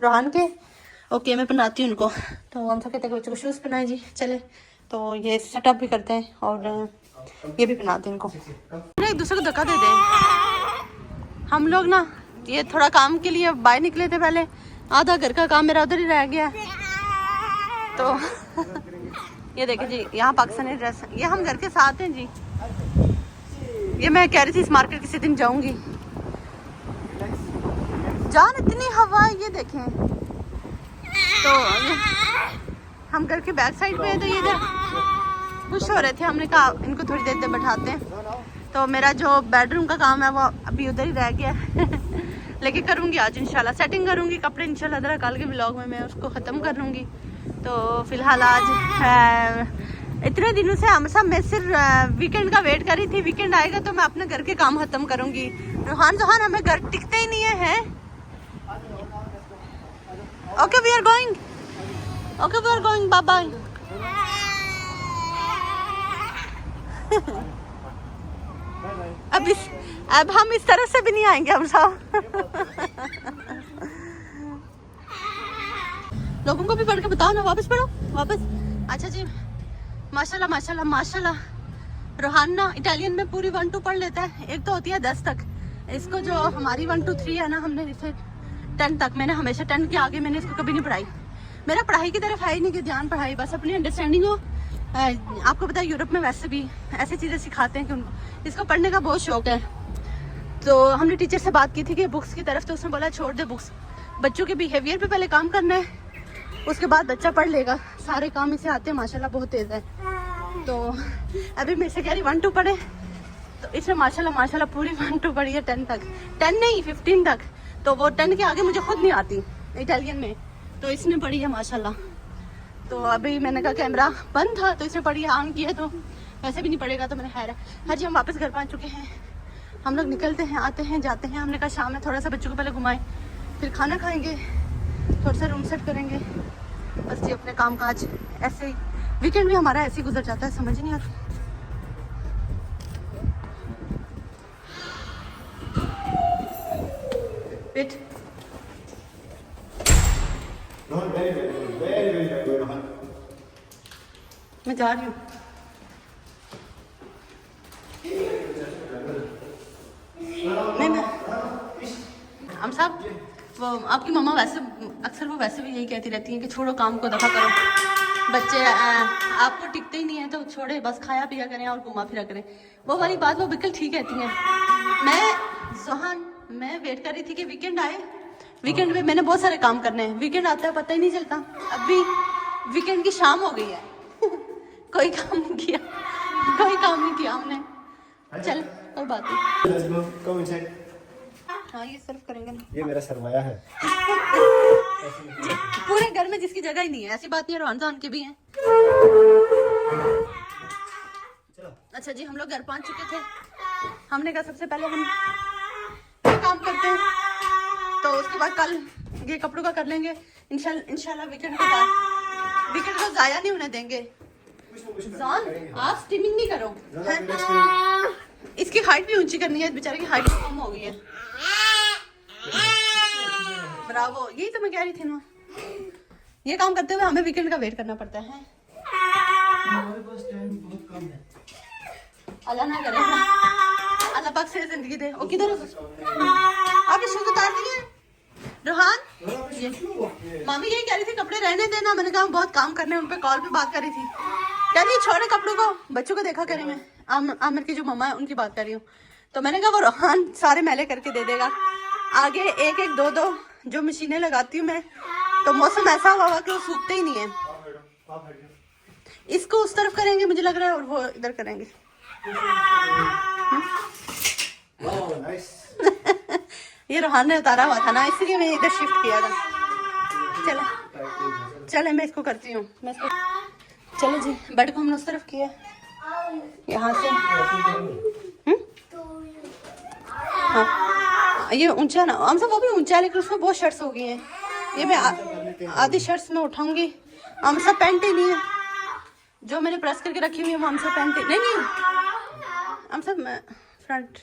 Speaker 2: रोहान के ओके मैं पहनाती हूँ उनको, तो हम सब कहते हैं बच्चों को शूज़ पहनाए जी। चले तो ये सेटअप भी करते हैं और ये भी पहनाते हैं इनको, एक दूसरे को धक्का दे दें। हम लोग ना ये थोड़ा काम के लिए बाहर निकले थे, पहले आधा घर का काम मेरा उधर ही रह गया। तो ये देखिए जी, यहाँ पाकिस्तानी ड्रेस, ये हम घर के साथ हैं जी। ये मैं कह रही थी इस मार्केट किसी दिन जाऊंगी। जान इतनी हवा है, ये देखें। तो हम घर के बैक साइड पे हैं, तो ये खुश हो रहे थे, हमने कहा इनको थोड़ी देर बैठाते हैं। तो मेरा जो बेडरूम का काम है वो अभी उधर ही रह गया लेकिन करूँगी आज इंशाल्लाह, सेटिंग करूँगी कपड़े इंशाल्लाह ताला, कल के व्लॉग में मैं उसको ख़त्म कर लूँगी। तो फिलहाल आज इतने दिनों से हम सब मैं सिर्फ वीकेंड का वेट कर रही थी, वीकेंड आएगा तो मैं अपने घर के काम खत्म करूँगी। रोहान हमें घर टिकते ही नहीं है। Okay we are going, bye bye. अब हम इस तरह से भी नहीं आएंगे हम साहब लोगों को भी पढ़ के बताओ ना, वापस पढ़ो वापस। अच्छा जी, माशाल्लाह माशाल्लाह माशाल्लाह। रोहान ना इटालियन में पूरी 1 2 पढ़ लेता है, एक तो होती है 10 तक। इसको जो हमारी 1 2 3 है ना, हमने इसे 10 तक, मैंने हमेशा 10 के आगे मैंने इसको कभी नहीं पढ़ाई। मेरा पढ़ाई की तरफ है ही नहीं कि ध्यान पढ़ाई, बस अपनी अंडरस्टैंडिंग हो। आपको पता है यूरोप में वैसे भी ऐसी चीज़ें सिखाते हैं कि उनको इसको पढ़ने का बहुत शौक है। तो हमने टीचर से बात की थी कि बुक्स की तरफ, तो उसने बोला छोड़ दे बुक्स, बच्चों के बिहेवियर पे पहले काम करना है, उसके बाद बच्चा पढ़ लेगा, सारे काम इसे आते हैं माशाल्लाह, बहुत तेज़ है। तो अभी मेरे से कह रही 1 2 पढ़े, तो इसने माशाल्लाह पूरी 1 2 पढ़ी है 10 तक, 10 नहीं 15 तक। तो वो 10 के आगे मुझे खुद नहीं आती इटालियन में, तो इसने पढ़ी है माशाल्लाह। तो अभी मैंने कहा कैमरा बंद था तो इसने पढ़ी है, ऑन किया तो वैसे भी नहीं पड़ेगा। तो मैंने खैर हाँ जी, हम वापस घर पहुँच चुके हैं, हम लोग निकलते हैं, आते हैं जाते हैं। हमने कहा शाम में थोड़ा सा बच्चों को पहले घुमाएं, फिर खाना खाएंगे, थोड़ा सा रूम सेट करेंगे, बस जी अपने काम काज ऐसे ही। वीकेंड भी हमारा ऐसे ही गुजर जाता है, समझ नहीं आता। वेट, मैं जा रही हूँ। नहीं हम साहब, वो आपकी मम्मा वैसे अक्सर वो वैसे भी यही कहती रहती हैं कि छोड़ो काम को, दफा करो, बच्चे आपको टिकते ही नहीं है तो छोड़े, बस खाया पिया करें और घुमा फिरा करें। वो वाली बात वो बिल्कुल ठीक कहती हैं। मैं वेट कर रही थी कि वीकेंड आए, वीकेंड में मैंने बहुत सारे काम करने हैं, वीकेंड आता है पता ही नहीं चलता। अभी वीकेंड की शाम हो गई है कोई काम नहीं किया, कोई काम नहीं किया हमने। चल कोई बात नहीं।
Speaker 1: Let's go. Come inside.
Speaker 2: हाँ ये सर्व करेंगे ना।
Speaker 1: ये मेरा सरमाया है।
Speaker 2: पूरे घर में जिसकी जगह ही नहीं है, ऐसी बात नहीं है, रोहन के भी हैं। अच्छा जी, हम लोग घर पहुंच चुके थे। हमने कहा सबसे पहले हम ये काम करते हैं, तो उसके बाद कल ये कपड़ों का कर लेंगे इंशाल्लाह। वीकेंड को जाया नहीं होने देंगे। जान, आप स्टीमिंग नहीं करो हैं? इसकी हाइट भी ऊंची करनी है, बेचारे की हाइट कम हो गई है। ब्रावो, यही तो मैं कह रही थी ना। ये काम करते हुए हमें वीकेंड का वेट करना पड़ता है।
Speaker 1: हमारे पास टाइम बहुत कम है।
Speaker 2: अल्लाह ना करे, अल्लाह पाक से जिंदगी दे। ओ किधर हो आपने शूज उतार दिए रोहान? मामी यही कह रही थी कपड़े रहने देना। मैंने कहा बहुत काम करने, उन पे कॉल पे बात कर रही थी। कह रही छोड़े कपड़ों को, बच्चों को देखा करें। मैं आमिर की जो मम्मा है उनकी बात कर रही हूँ। तो मैंने कहा वो रोहान सारे मैले करके दे देगा। आगे एक एक दो दो जो मशीनें लगाती हूँ मैं, तो मौसम ऐसा हुआ कि वो सूखते ही नहीं है। इसको उस तरफ करेंगे मुझे लग रहा है, और वो इधर करेंगे। ये रोहान ने उतारा हुआ था ना, इसलिए मैं इधर शिफ्ट किया था। चले मैं इसको करती हूँ। चलो जी, बेड को हमने उस तरफ किया यहाँ से। हाँ ये ऊंचा ना, हम सब वो भी ऊंचा है, लेकिन उसमें बहुत शर्ट्स हो गई हैं। ये मैं आधी शर्ट्स में उठाऊंगी। हम सब पैंट ही नहीं है जो मैंने प्रेस करके रखी हुई है, वो हम सब पैंट नहीं हम सब फ्रंट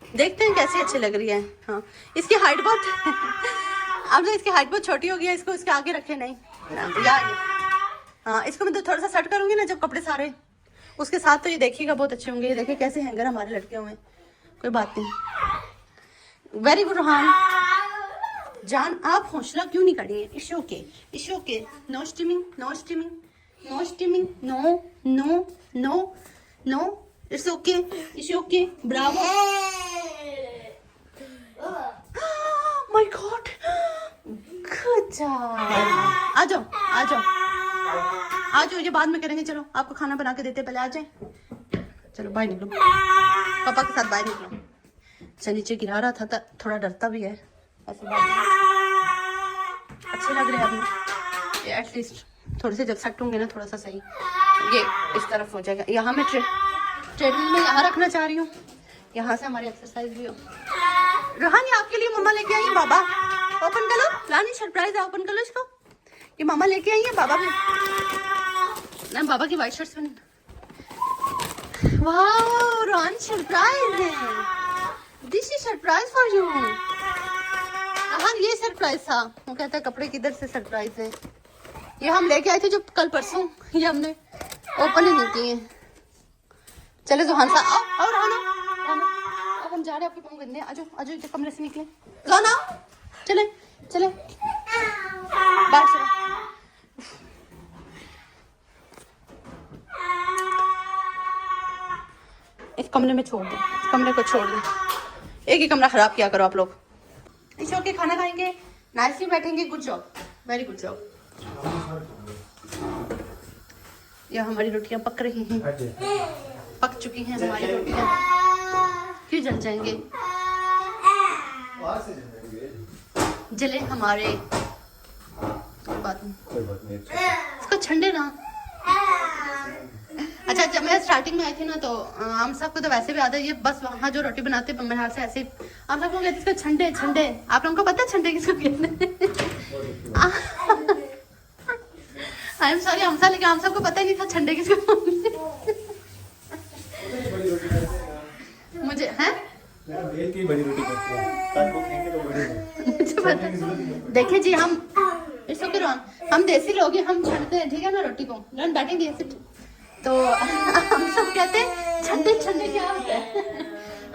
Speaker 2: देखते हैं कैसी अच्छी लग रही है। हाँ इसकी हाइट बहुत अब इसकी हाइट बहुत छोटी हो गई है, इसको इसके आगे रखे नहीं यार। हाँ इसको मैं तो थोड़ा सा सेट करूंगी ना जब कपड़े सारे उसके साथ, तो ये देखिएगा बहुत अच्छे होंगे। ये देखिए कैसे हैंगर हमारे लटके हुए हैं। कोई बात नहीं, वेरी गुड रोहान जान। आप हौसला क्यों नहीं करेंगे? It's okay. No steaming, no steaming, no steaming, no no no no. It's okay. Bravo. My god, good job. आ जाओ। ये बाद में करेंगे। चलो आपको खाना बना के देते, पहले आ जाए। चलो बाहर निकलो, पापा के साथ बाहर निकलो। अच्छा नीचे गिरा रहा था, थोड़ा डरता भी है। ऐसे बात अच्छे लग रहे हैं अभी, एटलीस्ट थोड़े से जब सेट होंगे ना थोड़ा सा सही, ये इस तरफ हो जाएगा। यहाँ मैं ट्रेडमिल में यहाँ रखना चाह रही हूँ, यहाँ से हमारी एक्सरसाइज भी हो। रोहान ये आपके लिए मम्मा लेके आई है। बाबा ओपन कर लो, रानी सरप्राइज है, ओपन कर लो इसको। ये मम्मा लेके आई है बाबा में ना, बाबा की व्हाइट शर्ट्स में। वाह रोहान सरप्राइज है, this is surprise for you. Rohan ये सरप्राइज था, वो कहता है कपड़े किधर से सरप्राइज है। ये हम लेके आए थे जो कल परसों, ये हमने ओपन ही नहीं किए। चले जोहान सा आओ रोहान, अब हम जा रहे हैं। आपके पाँव गंदे, आजो कमरे से निकले। जोहान आओ, चले बाहर चलो। इस कमरे में छोड़ दो, इस कमरे को छोड़ दो। एक ही कमरा खराब किया करो आप लोग। इस के खाना खाएंगे, नाइसली बैठेंगे। Good job, very good job. यह हमारी रोटियां पक रही हैं, पक चुकी हैं हमारी रोटियां। क्यों जल जाएंगे? जले हमारे, कोई बात नहीं, इसको ठंडे ना। अच्छा जब मैं स्टार्टिंग में आई थी ना, तो हम सबको तो वैसे भी आदत, ये बस वहाँ जो रोटी बनाते मेरे हाथ से ऐसे हम सबको कहते इसको छंडे। आप लोगों को पता है छंडे किसको कहते हैं? आई एम सॉरी हमसा, लेकिन हम सबको पता ही नहीं था छंडे किसको बोलते। मुझे है देखिए जी, हम देसी लोग हैं, हम छंडते हैं, ठीक है ना रोटी को। बैठेंगे ऐसे, तो हम सब कहते हैं छंडे क्या होता है।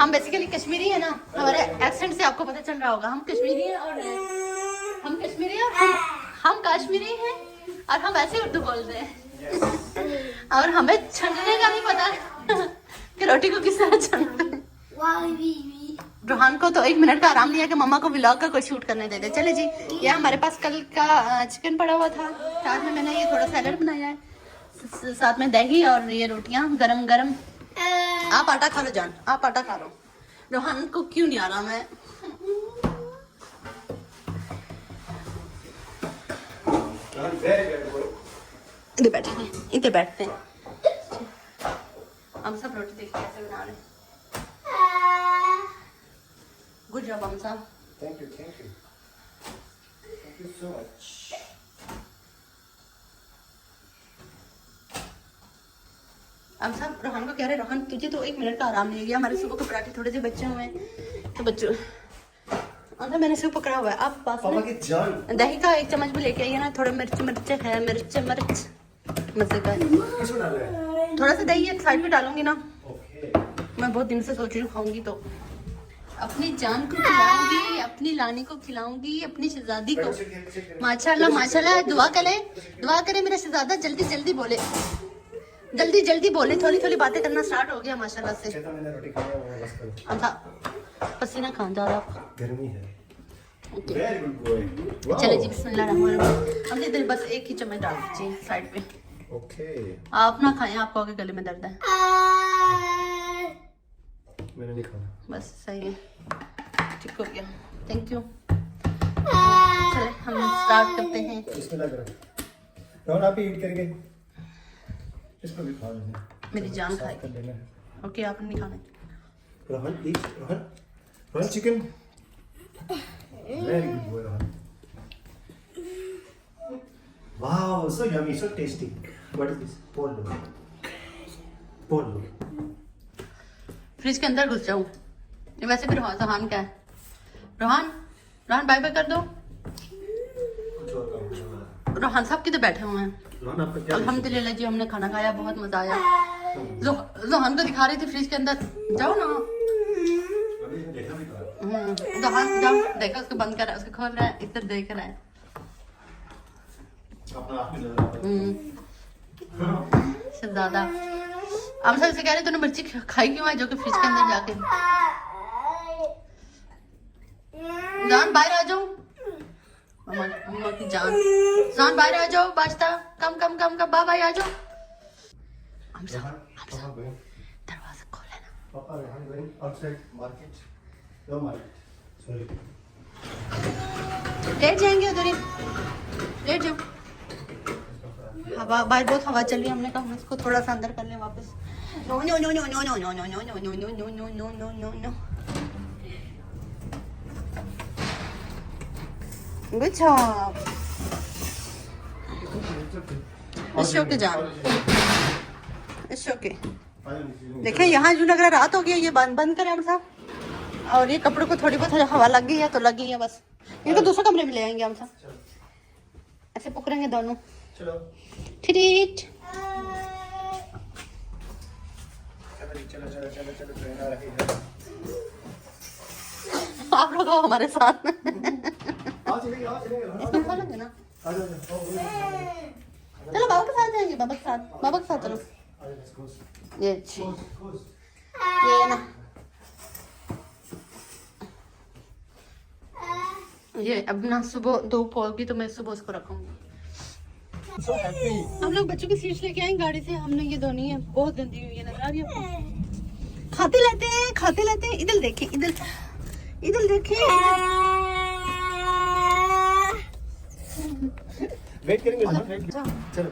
Speaker 2: हम बेसिकली कश्मीरी है ना, हमारे एक्सेंट से आपको पता चल रहा होगा। हम कश्मीरी हैं और हम कश्मीरी हैं और हम ऐसे उर्दू बोल रहे हैं। और हमें छंडने का नहीं पता कि रोटी को किस तरह छंडते हैं। रोहान को तो 1 मिनट का आराम दिया कि मम्मा को व्लॉग का कोई शूट करने दे दे। चले जी, ये हमारे पास कल का चिकन पड़ा हुआ था, साथ में मैंने ये थोड़ा सैलड बनाया है। साथ में दही और ये रोटियां गरम गरम। आप आटा खा लो जान, आप आटा खा लो। रोहन को क्यों नहीं आ रहा मैं? इधर बैठे हैं, इधर बैठते हैं। हम सब रोटी देखते कैसे बना रहे हैं। गुड जॉब हम सब।
Speaker 1: Thank you so much.
Speaker 2: हम सब रोहन को कह रहे, रोहन तुझे तो 1 मिनट का आराम नहीं गया। हमारे सुबह के पराठे थोड़े से बच्चे हुए हैं तो बच्चों मैंने सिर्फ पकड़ा हुआ है। आप पास
Speaker 1: पापा की जान।
Speaker 2: दही का 1 चम्मच भी लेके आइए ना। थोड़ा मिर्च है, मिर्च मजे का।
Speaker 1: इसमें डाल रहे हैं?
Speaker 2: थोड़ा सा दही एक साइड में डालूंगी ना।
Speaker 1: ओके।
Speaker 2: मैं बहुत दिन से सोच रही हूँ खाऊंगी तो अपनी जान को खिलाऊंगी, अपनी लानी को खिलाऊंगी, अपनी शहजादी को। माशाल्लाह माशाल्लाह। दुआ करे मेरा शहजादा जल्दी बोले, जल्दी बोले। थोड़ी बातें करना स्टार्ट हो गया माशाल्लाह से।
Speaker 1: तो मैंने रोटी खाई है, वो बस करो।
Speaker 2: अच्छा पसीना कहाँ जा रहा है आपका?
Speaker 1: गर्मी है।
Speaker 2: Okay
Speaker 1: very good boy.
Speaker 2: चले जी बिस्मिल्लाहिर्रहमानिर्रहीम। अब इधर बस 1 ही चम्मच डाल दीजिए साइड पे।
Speaker 1: ओके।
Speaker 2: आप ना खाएं, आपको आगे गले में दर्द है।
Speaker 1: मैंने नहीं खाना।
Speaker 2: बस सही है, ठीक हो गया। Thank you. चले हम स्टार्ट करते हैं।
Speaker 1: बिस्मिल्लाह करो। रोहन आप ही ईट करेंगे? इसको भी खा लेना।
Speaker 2: मेरी जान
Speaker 1: साफ कर
Speaker 2: खाएगी।
Speaker 1: लेना।
Speaker 2: ओके आपने नहीं खाना।
Speaker 1: Rohan eat. Rohan chicken. Very good boy Rohan. Wow so yummy, so tasty. What is this? पोल लो।
Speaker 2: फ्रिज के अंदर घुस जाऊं। ये वैसे भी रोहन क्या है? रोहन बाय बाय कर दो।
Speaker 1: कुछ और काम करने वाला।
Speaker 2: रोहन साहब किधर बैठे हुए हैं?
Speaker 1: रोहन आपका क्या?
Speaker 2: अल्हम्दुलिल्लाह जी हमने खाना खाया, बहुत मजा आया। रोहन को दिखा रही थी फ्रिज के अंदर। जाओ ना।
Speaker 1: अभी इसने देखा भी था।
Speaker 2: रोहन जाओ, देखा उसको बंद कर रहा है, उसको खोल रहा है, इधर देख रहा है।
Speaker 1: अपना आप ही नजर आता है।
Speaker 2: शहजादा हम सब से कह रहे तूने मिर्ची खाई क्यों है जो कि फ्रिज के अंदर जाके। जान बाहर आ जाओ। मम्मा की जान बाहर आ जाओ। बाजता कम बाबा आ जाओ। हम सब दरवाजा खोल लेना।
Speaker 1: पापा Rohan going outside market. No market, sorry.
Speaker 2: लेट जाएंगे उधर ही, लेट जाओ। हवा बाहर बहुत हवा चल रही है। हमने कहा हम इसको थोड़ा सा अंदर कर लें वापस। No no no no no no no no no no no no no no no no no. Good job. It's okay जान, इट्स ओके। देखिए यहाँ जो लग रहा है रात हो गई है। ये बंद करें हम साहब। और ये कपड़ों को थोड़ी बहुत हवा लग गई है तो लग गई है बस। इनको दूसरे कमरे में ले आएंगे हम साहब। ऐसे पकड़ेंगे दोनों।
Speaker 1: चलो
Speaker 2: ट्रीट।
Speaker 1: चलो ट्रेन आ रही है।
Speaker 2: आप लोग आओ हमारे साथ में।
Speaker 1: आ चलेंगे।
Speaker 2: इसमें खोलेंगे ना।
Speaker 1: आ जाओ।
Speaker 2: चलो बाबा के साथ जाएंगे। बाबा के साथ चलो। ये अच्छी ये ना, ये अब ना सुबह धूप होगी तो मैं सुबह उसको रखूंगी। हम लोग बच्चों की सीट्स लेके आए गाड़ी से। हमने ये धोनी है, बहुत गंदी हुई है, नजर आ रही है। खाते लेते हैं। इधर देखिए, इधर देखिए।
Speaker 1: वेट करेंगे वेट। चलो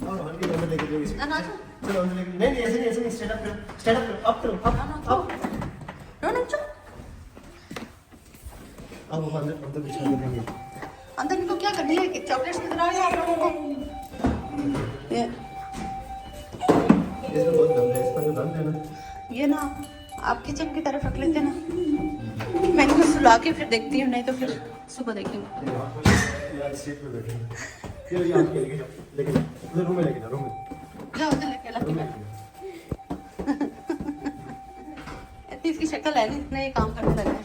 Speaker 1: और रोहन की नंबर लेके जाइए। चलो अंदर लेके। नहीं ऐसे नहीं स्टैंड अप करो अप।
Speaker 2: रोहन चल
Speaker 1: अब हम अंदर बिछा के देंगे।
Speaker 2: अंदर इनको क्या करनी है? चॉकलेट्स नजर आ रही है आप लोगों को? ये
Speaker 1: इसमें बहुत गंदा है, इस पर जो गंद है ना।
Speaker 2: ये ना आप किचन की तरफ रख लेते ना। मैं इनको सुला के फिर देखती हूँ, नहीं तो फिर सुबह देखेंगे।
Speaker 1: यार सीट पे बैठे फिर यहाँ पे लेके जाओ उधर रूम में लेके जाओ। रूम में
Speaker 2: जाओ उधर लेके लग इतनी इसकी शक्ल है नहीं, इतना ये काम करने लगा है।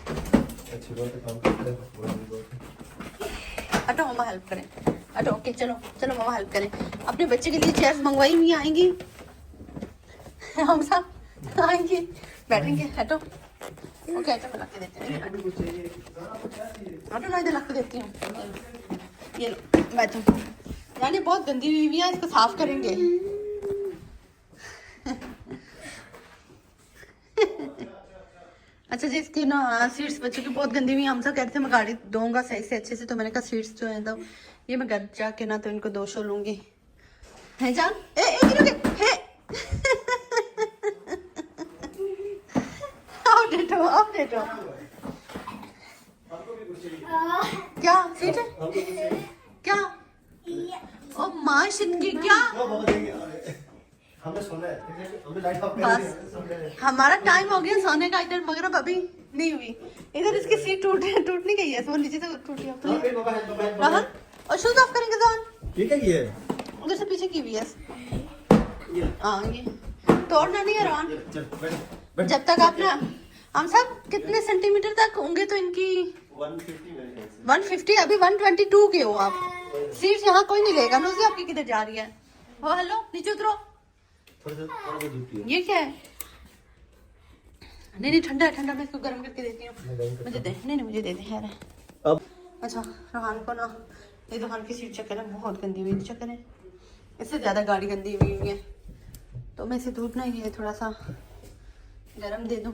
Speaker 1: अच्छी बात है, काम करते हैं पूरा दिन।
Speaker 2: हटो मम्मा हेल्प करें। हटो ओके चलो मम्मा हेल्प करें। अपने बच्चे के लिए चेयर्स मंगवाई हुई आएंगी। हम सब आएंगे बैठेंगे। हटो ओके हटो मैं ला के देती हूँ। हटो ना इधर ला के देती हूँ। ये लो बैठो। यानी बहुत गंदी हुई हुई है, इसको साफ करेंगे। अच्छा जी, इसकी ना सीट्स बच्चों की बहुत गंदी हुई, हम सब कहते थे मैं गाड़ी दूंगा सही से अच्छे से, तो मैंने कहा सीट्स जो है तो ये मैं घर जाके ना तो इनको 2 शो लूंगी। है जान है आओ डेटो क्या सीट है क्या? ओ माँ की क्या?
Speaker 1: हमने सोना है, हमने लाइट ऑफ
Speaker 2: बस हमारा टाइम हो गया सोने का, इधर मगर अभी नहीं हुई। इधर इसकी सीट टूट नहीं गई है, वो नीचे से टूटी है। राहुल और शूज ऑफ करेंगे जॉन,
Speaker 1: ठीक है ये
Speaker 2: उधर से पीछे की हुई है। हाँ ये तोड़ना नहीं है रोहन।
Speaker 1: चल बैठ
Speaker 2: जब तक आप ना हम सब कितने सेंटीमीटर तक होंगे तो इनकी
Speaker 1: 150 मेरे ख्याल से।
Speaker 2: 150, अभी 122 के हो आप। सीट यहाँ कोई नहीं लेगा। नोजी आपकी किधर जा रही है? ओ हेलो, नीचे उतरो।
Speaker 1: थोड़ा सा धूप है।
Speaker 2: ये क्या है? नहीं ठंडा है, ठंडा मैं इसको गर्म करके देती हूँ। मुझे दे, नहीं मुझे दे दे यार।
Speaker 1: अब
Speaker 2: अच्छा रोहान को ना, ये रोहान की सीट चक्कर है, बहुत गंदी हुई चक्कर है, इससे ज्यादा गाड़ी गंदी हुई है, तो मैं इसे दूध ना ये थोड़ा सा गरम दे दूँ।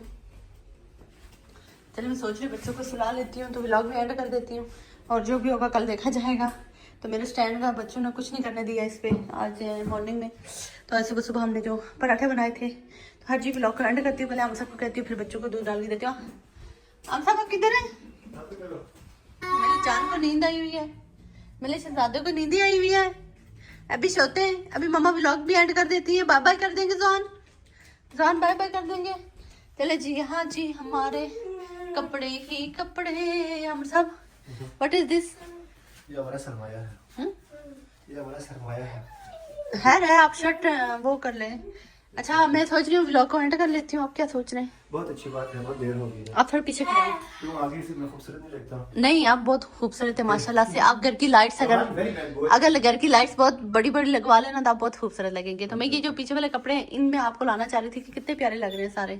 Speaker 2: चलिए मैं सोच रही हूँ बच्चों को सुला लेती हूँ, तो व्लॉग भी एंड कर देती हूँ, और जो भी होगा कल देखा जाएगा। तो मेरे स्टैंड का बच्चों ने कुछ नहीं करने दिया इस पर आज मॉर्निंग में। तो आज सुबह सुबह हमने जो पराठे बनाए थे, तो हर जी व्लॉग का एंड करती हूँ, पहले हम सबको कहती हूँ, फिर बच्चों को दूध डाल के देती हूँ। हम सब आप किधर है? मेरी जान को नींद आई हुई है, मेरे शहजादे को नींद आई हुई है, अभी सोते हैं। अभी मम्मा व्लॉग भी एंड कर देती है, बाय बाय कर देंगे जॉन बाय बाय कर देंगे। चले जी, हाँ जी, हमारे कपड़े ही कपड़े हम सब। What is this?
Speaker 1: ये हमारा सरमाया है। ये हमारा सरमाया
Speaker 2: है आप शर्ट वो कर ले। अच्छा मैं सोच रही हूँ व्लॉग को एंड कर लेती हूँ, आप क्या सोच रहे हैं?
Speaker 1: बहुत अच्छी बात है, बहुत देर हो गई है।
Speaker 2: आप थोड़ा पीछे खड़े हैं।
Speaker 1: तुम आगे से मैं खूबसूरत नहीं लगता?
Speaker 2: नहीं आप बहुत खूबसूरत है माशाल्लाह से। आप घर की लाइट्स अगर घर की लाइट्स बहुत बड़ी बड़ी लगवा लेना तो आप बहुत खूबसूरत लगेंगे। तो मैं ये जो पीछे वाले कपड़े हैं इनमें आपको लाना चाह रही थी कि कितने प्यारे लग रहे हैं सारे।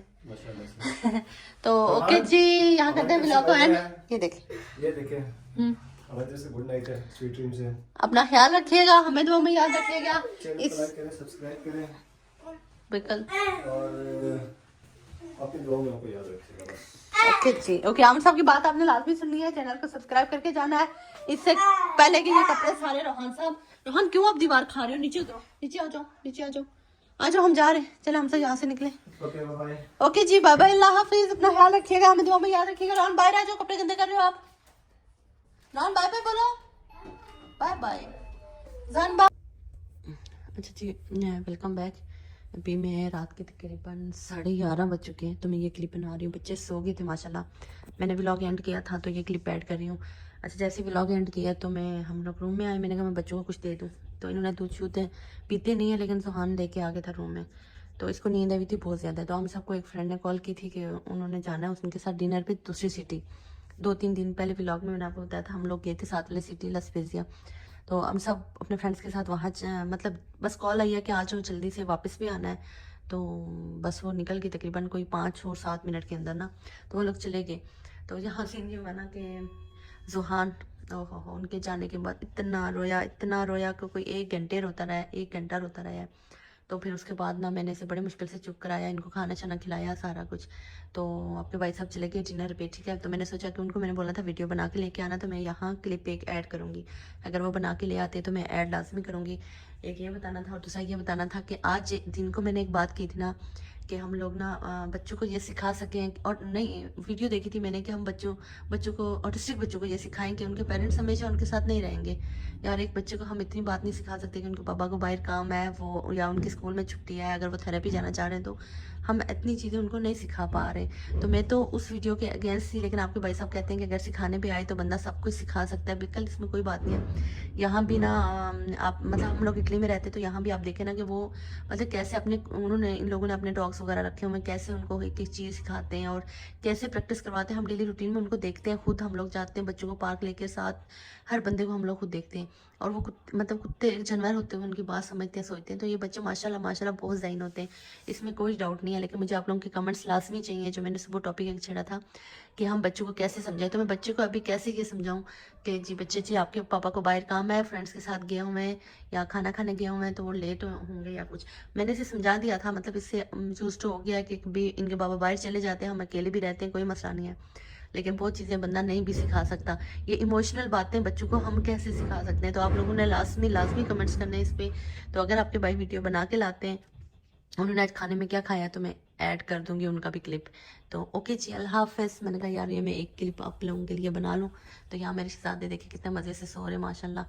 Speaker 2: तो ओके जी, यहाँ करते हैं व्लॉग को एंड। ये देखें
Speaker 1: हमारे तरफ से गुड नाइट है, स्वीट ड्रीम्स है।
Speaker 2: अपना ख्याल रखिएगा, हमें दुआ में याद रखिएगा।
Speaker 1: सब्सक्राइब करें
Speaker 2: बिल्कुल,
Speaker 1: और अपनी दुआ में आपको याद रखिएगा बस।
Speaker 2: ओके जी ओके। हम सब की बात आपने लाजमी सुननी है, चैनल को सब्सक्राइब करके जाना है। इससे पहले कि ये कपड़े सारे रोहन साहब, रोहन क्यों आप दीवार खा रहे हो? नीचे उतरो, नीचे आ जाओ, नीचे आ जाओ, हम जा रहे हैं। चलो हम सब यहाँ से निकले।
Speaker 1: Okay bye.
Speaker 2: ओके जी बाय बाय, अल्लाह हाफिज, अपना ख्याल रखिएगा, हमें दुआ में याद रखिएगा। रोहन बाहर आ जाओ, कपड़े गंदे कर रहे हो आप। रोहन बाय बाय बोलो, बाय बाय जान बाय। अच्छा जी वेलकम बैक। अभी मैं रात के तकरीबन 11:30 बज चुके हैं, तो मैं ये क्लिप बना रही हूँ। बच्चे सो गए थे माशाल्लाह, मैंने व्लॉग एंड किया था तो ये क्लिप ऐड कर रही हूँ। अच्छा जैसे व्लॉग एंड किया तो हम लोग रूम में आए, मैंने कहा मैं बच्चों को कुछ दे दूँ, तो इन्होंने दूध शूध पीते नहीं है, लेकिन सुहान लेके आ गया था रूम में, तो इसको नींद आई थी बहुत ज़्यादा। तो हम सबको एक फ्रेंड ने कॉल की थी कि उन्होंने जाना है उनके साथ डिनर पर दूसरी सिटी। 2-3 दिन पहले व्लॉग में मैंने आपको बताया था, हम लोग गए थे साथ वाली सिटी लस वेजिया। तो हम सब अपने फ्रेंड्स के साथ वहाँ मतलब बस कॉल आई है कि आज जल्दी से वापस भी आना है। तो बस वो निकल गई तकरीबन कोई 5 और 7 मिनट के अंदर ना, तो वो लोग चले गए। तो यहाँ सीन ये हुआ ना कि जुहान ओहो उनके जाने के बाद इतना रोया कि कोई 1 घंटे रोता रहा है, 1 घंटा रोता रहा है। तो फिर उसके बाद ना मैंने इसे बड़े मुश्किल से चुप कराया, इनको खाना छाना खिलाया सारा कुछ। तो आपके भाई साहब चले गए डिनर पे, ठीक है। तो मैंने सोचा कि उनको मैंने बोला था वीडियो बना के लेके आना, तो मैं यहाँ क्लिप एक ऐड करूँगी, अगर वो बना के ले आते तो मैं ऐड लाजमी करूँगी। एक ये बताना था और दूसरा ये बताना था कि आज दिन को मैंने एक बात की थी ना कि हम लोग ना बच्चों को ये सिखा सकें, और नई वीडियो देखी थी मैंने कि हम बच्चों को ऑटिस्टिक बच्चों को ये सिखाएं कि उनके पेरेंट्स हमेशा उनके साथ नहीं रहेंगे। यार एक बच्चे को हम इतनी बात नहीं सिखा सकते कि उनके पापा को बाहर काम है वो, या उनके स्कूल में छुट्टी है, अगर वो थेरेपी जाना चाह रहे हैं, तो हम इतनी चीज़ें उनको नहीं सिखा पा रहे। तो मैं तो उस वीडियो के अगेंस्ट थी, लेकिन आपके भाई साहब कहते हैं कि अगर सिखाने भी आए तो बंदा सब कुछ सिखा सकता है। बिल्कुल इसमें कोई बात नहीं है। यहाँ भी ना आप मतलब हम लोग इटली में रहते तो यहाँ भी आप देखें ना कि वो मतलब कैसे उन्होंने इन लोगों ने अपने डॉग्स वगैरह रखे हुए, कैसे उनको एक एक चीज़ सिखाते हैं और कैसे प्रैक्टिस करवाते हैं। हम डेली रूटीन में उनको देखते हैं, खुद हम लोग जाते हैं बच्चों को पार्क लेके साथ, हर बंदे को हम लोग खुद देखते हैं। और वो मतलब कुत्ते जानवर होते हैं, उनकी बात समझते हैं, सोचते हैं। तो ये बच्चे माशाल्लाह बहुत ज़ाइन होते हैं, इसमें कोई डाउट नहीं है। लेकिन मुझे आप लोगों के कमेंट्स लाजमी चाहिए, जो मैंने सुबह टॉपिक एक छेड़ा था कि हम बच्चों को कैसे समझाएं। तो मैं बच्चे को अभी कैसे ये समझाऊं कि जी बच्चे जी आपके पापा को बाहर काम है, फ्रेंड्स के साथ गए हुए हैं या खाना खाने गए हुए हैं तो वो लेट होंगे या कुछ। मैंने इसे समझा दिया था, मतलब इससे यूज हो गया कि भी इनके बाबा बाहर चले जाते हैं, हम अकेले भी रहते हैं, कोई मसला नहीं है। लेकिन बहुत चीज़ें बंदा नहीं भी सिखा सकता। ये इमोशनल बातें बच्चों को हम कैसे सिखा सकते हैं, तो आप लोगों ने लाजमी कमेंट्स करने इस पर। तो अगर आपके भाई वीडियो बना के लाते हैं, उन्होंने आज खाने में क्या खाया, तो मैं ऐड कर दूंगी उनका भी क्लिप। तो ओके जी, अल्लाह हाफिज़। मैंने कहा यार ये मैं एक क्लिप आप लोगों के लिए बना लूँ। तो यहाँ मेरे शहजादे देखे कितने मज़े से सो रहे माशाल्लाह।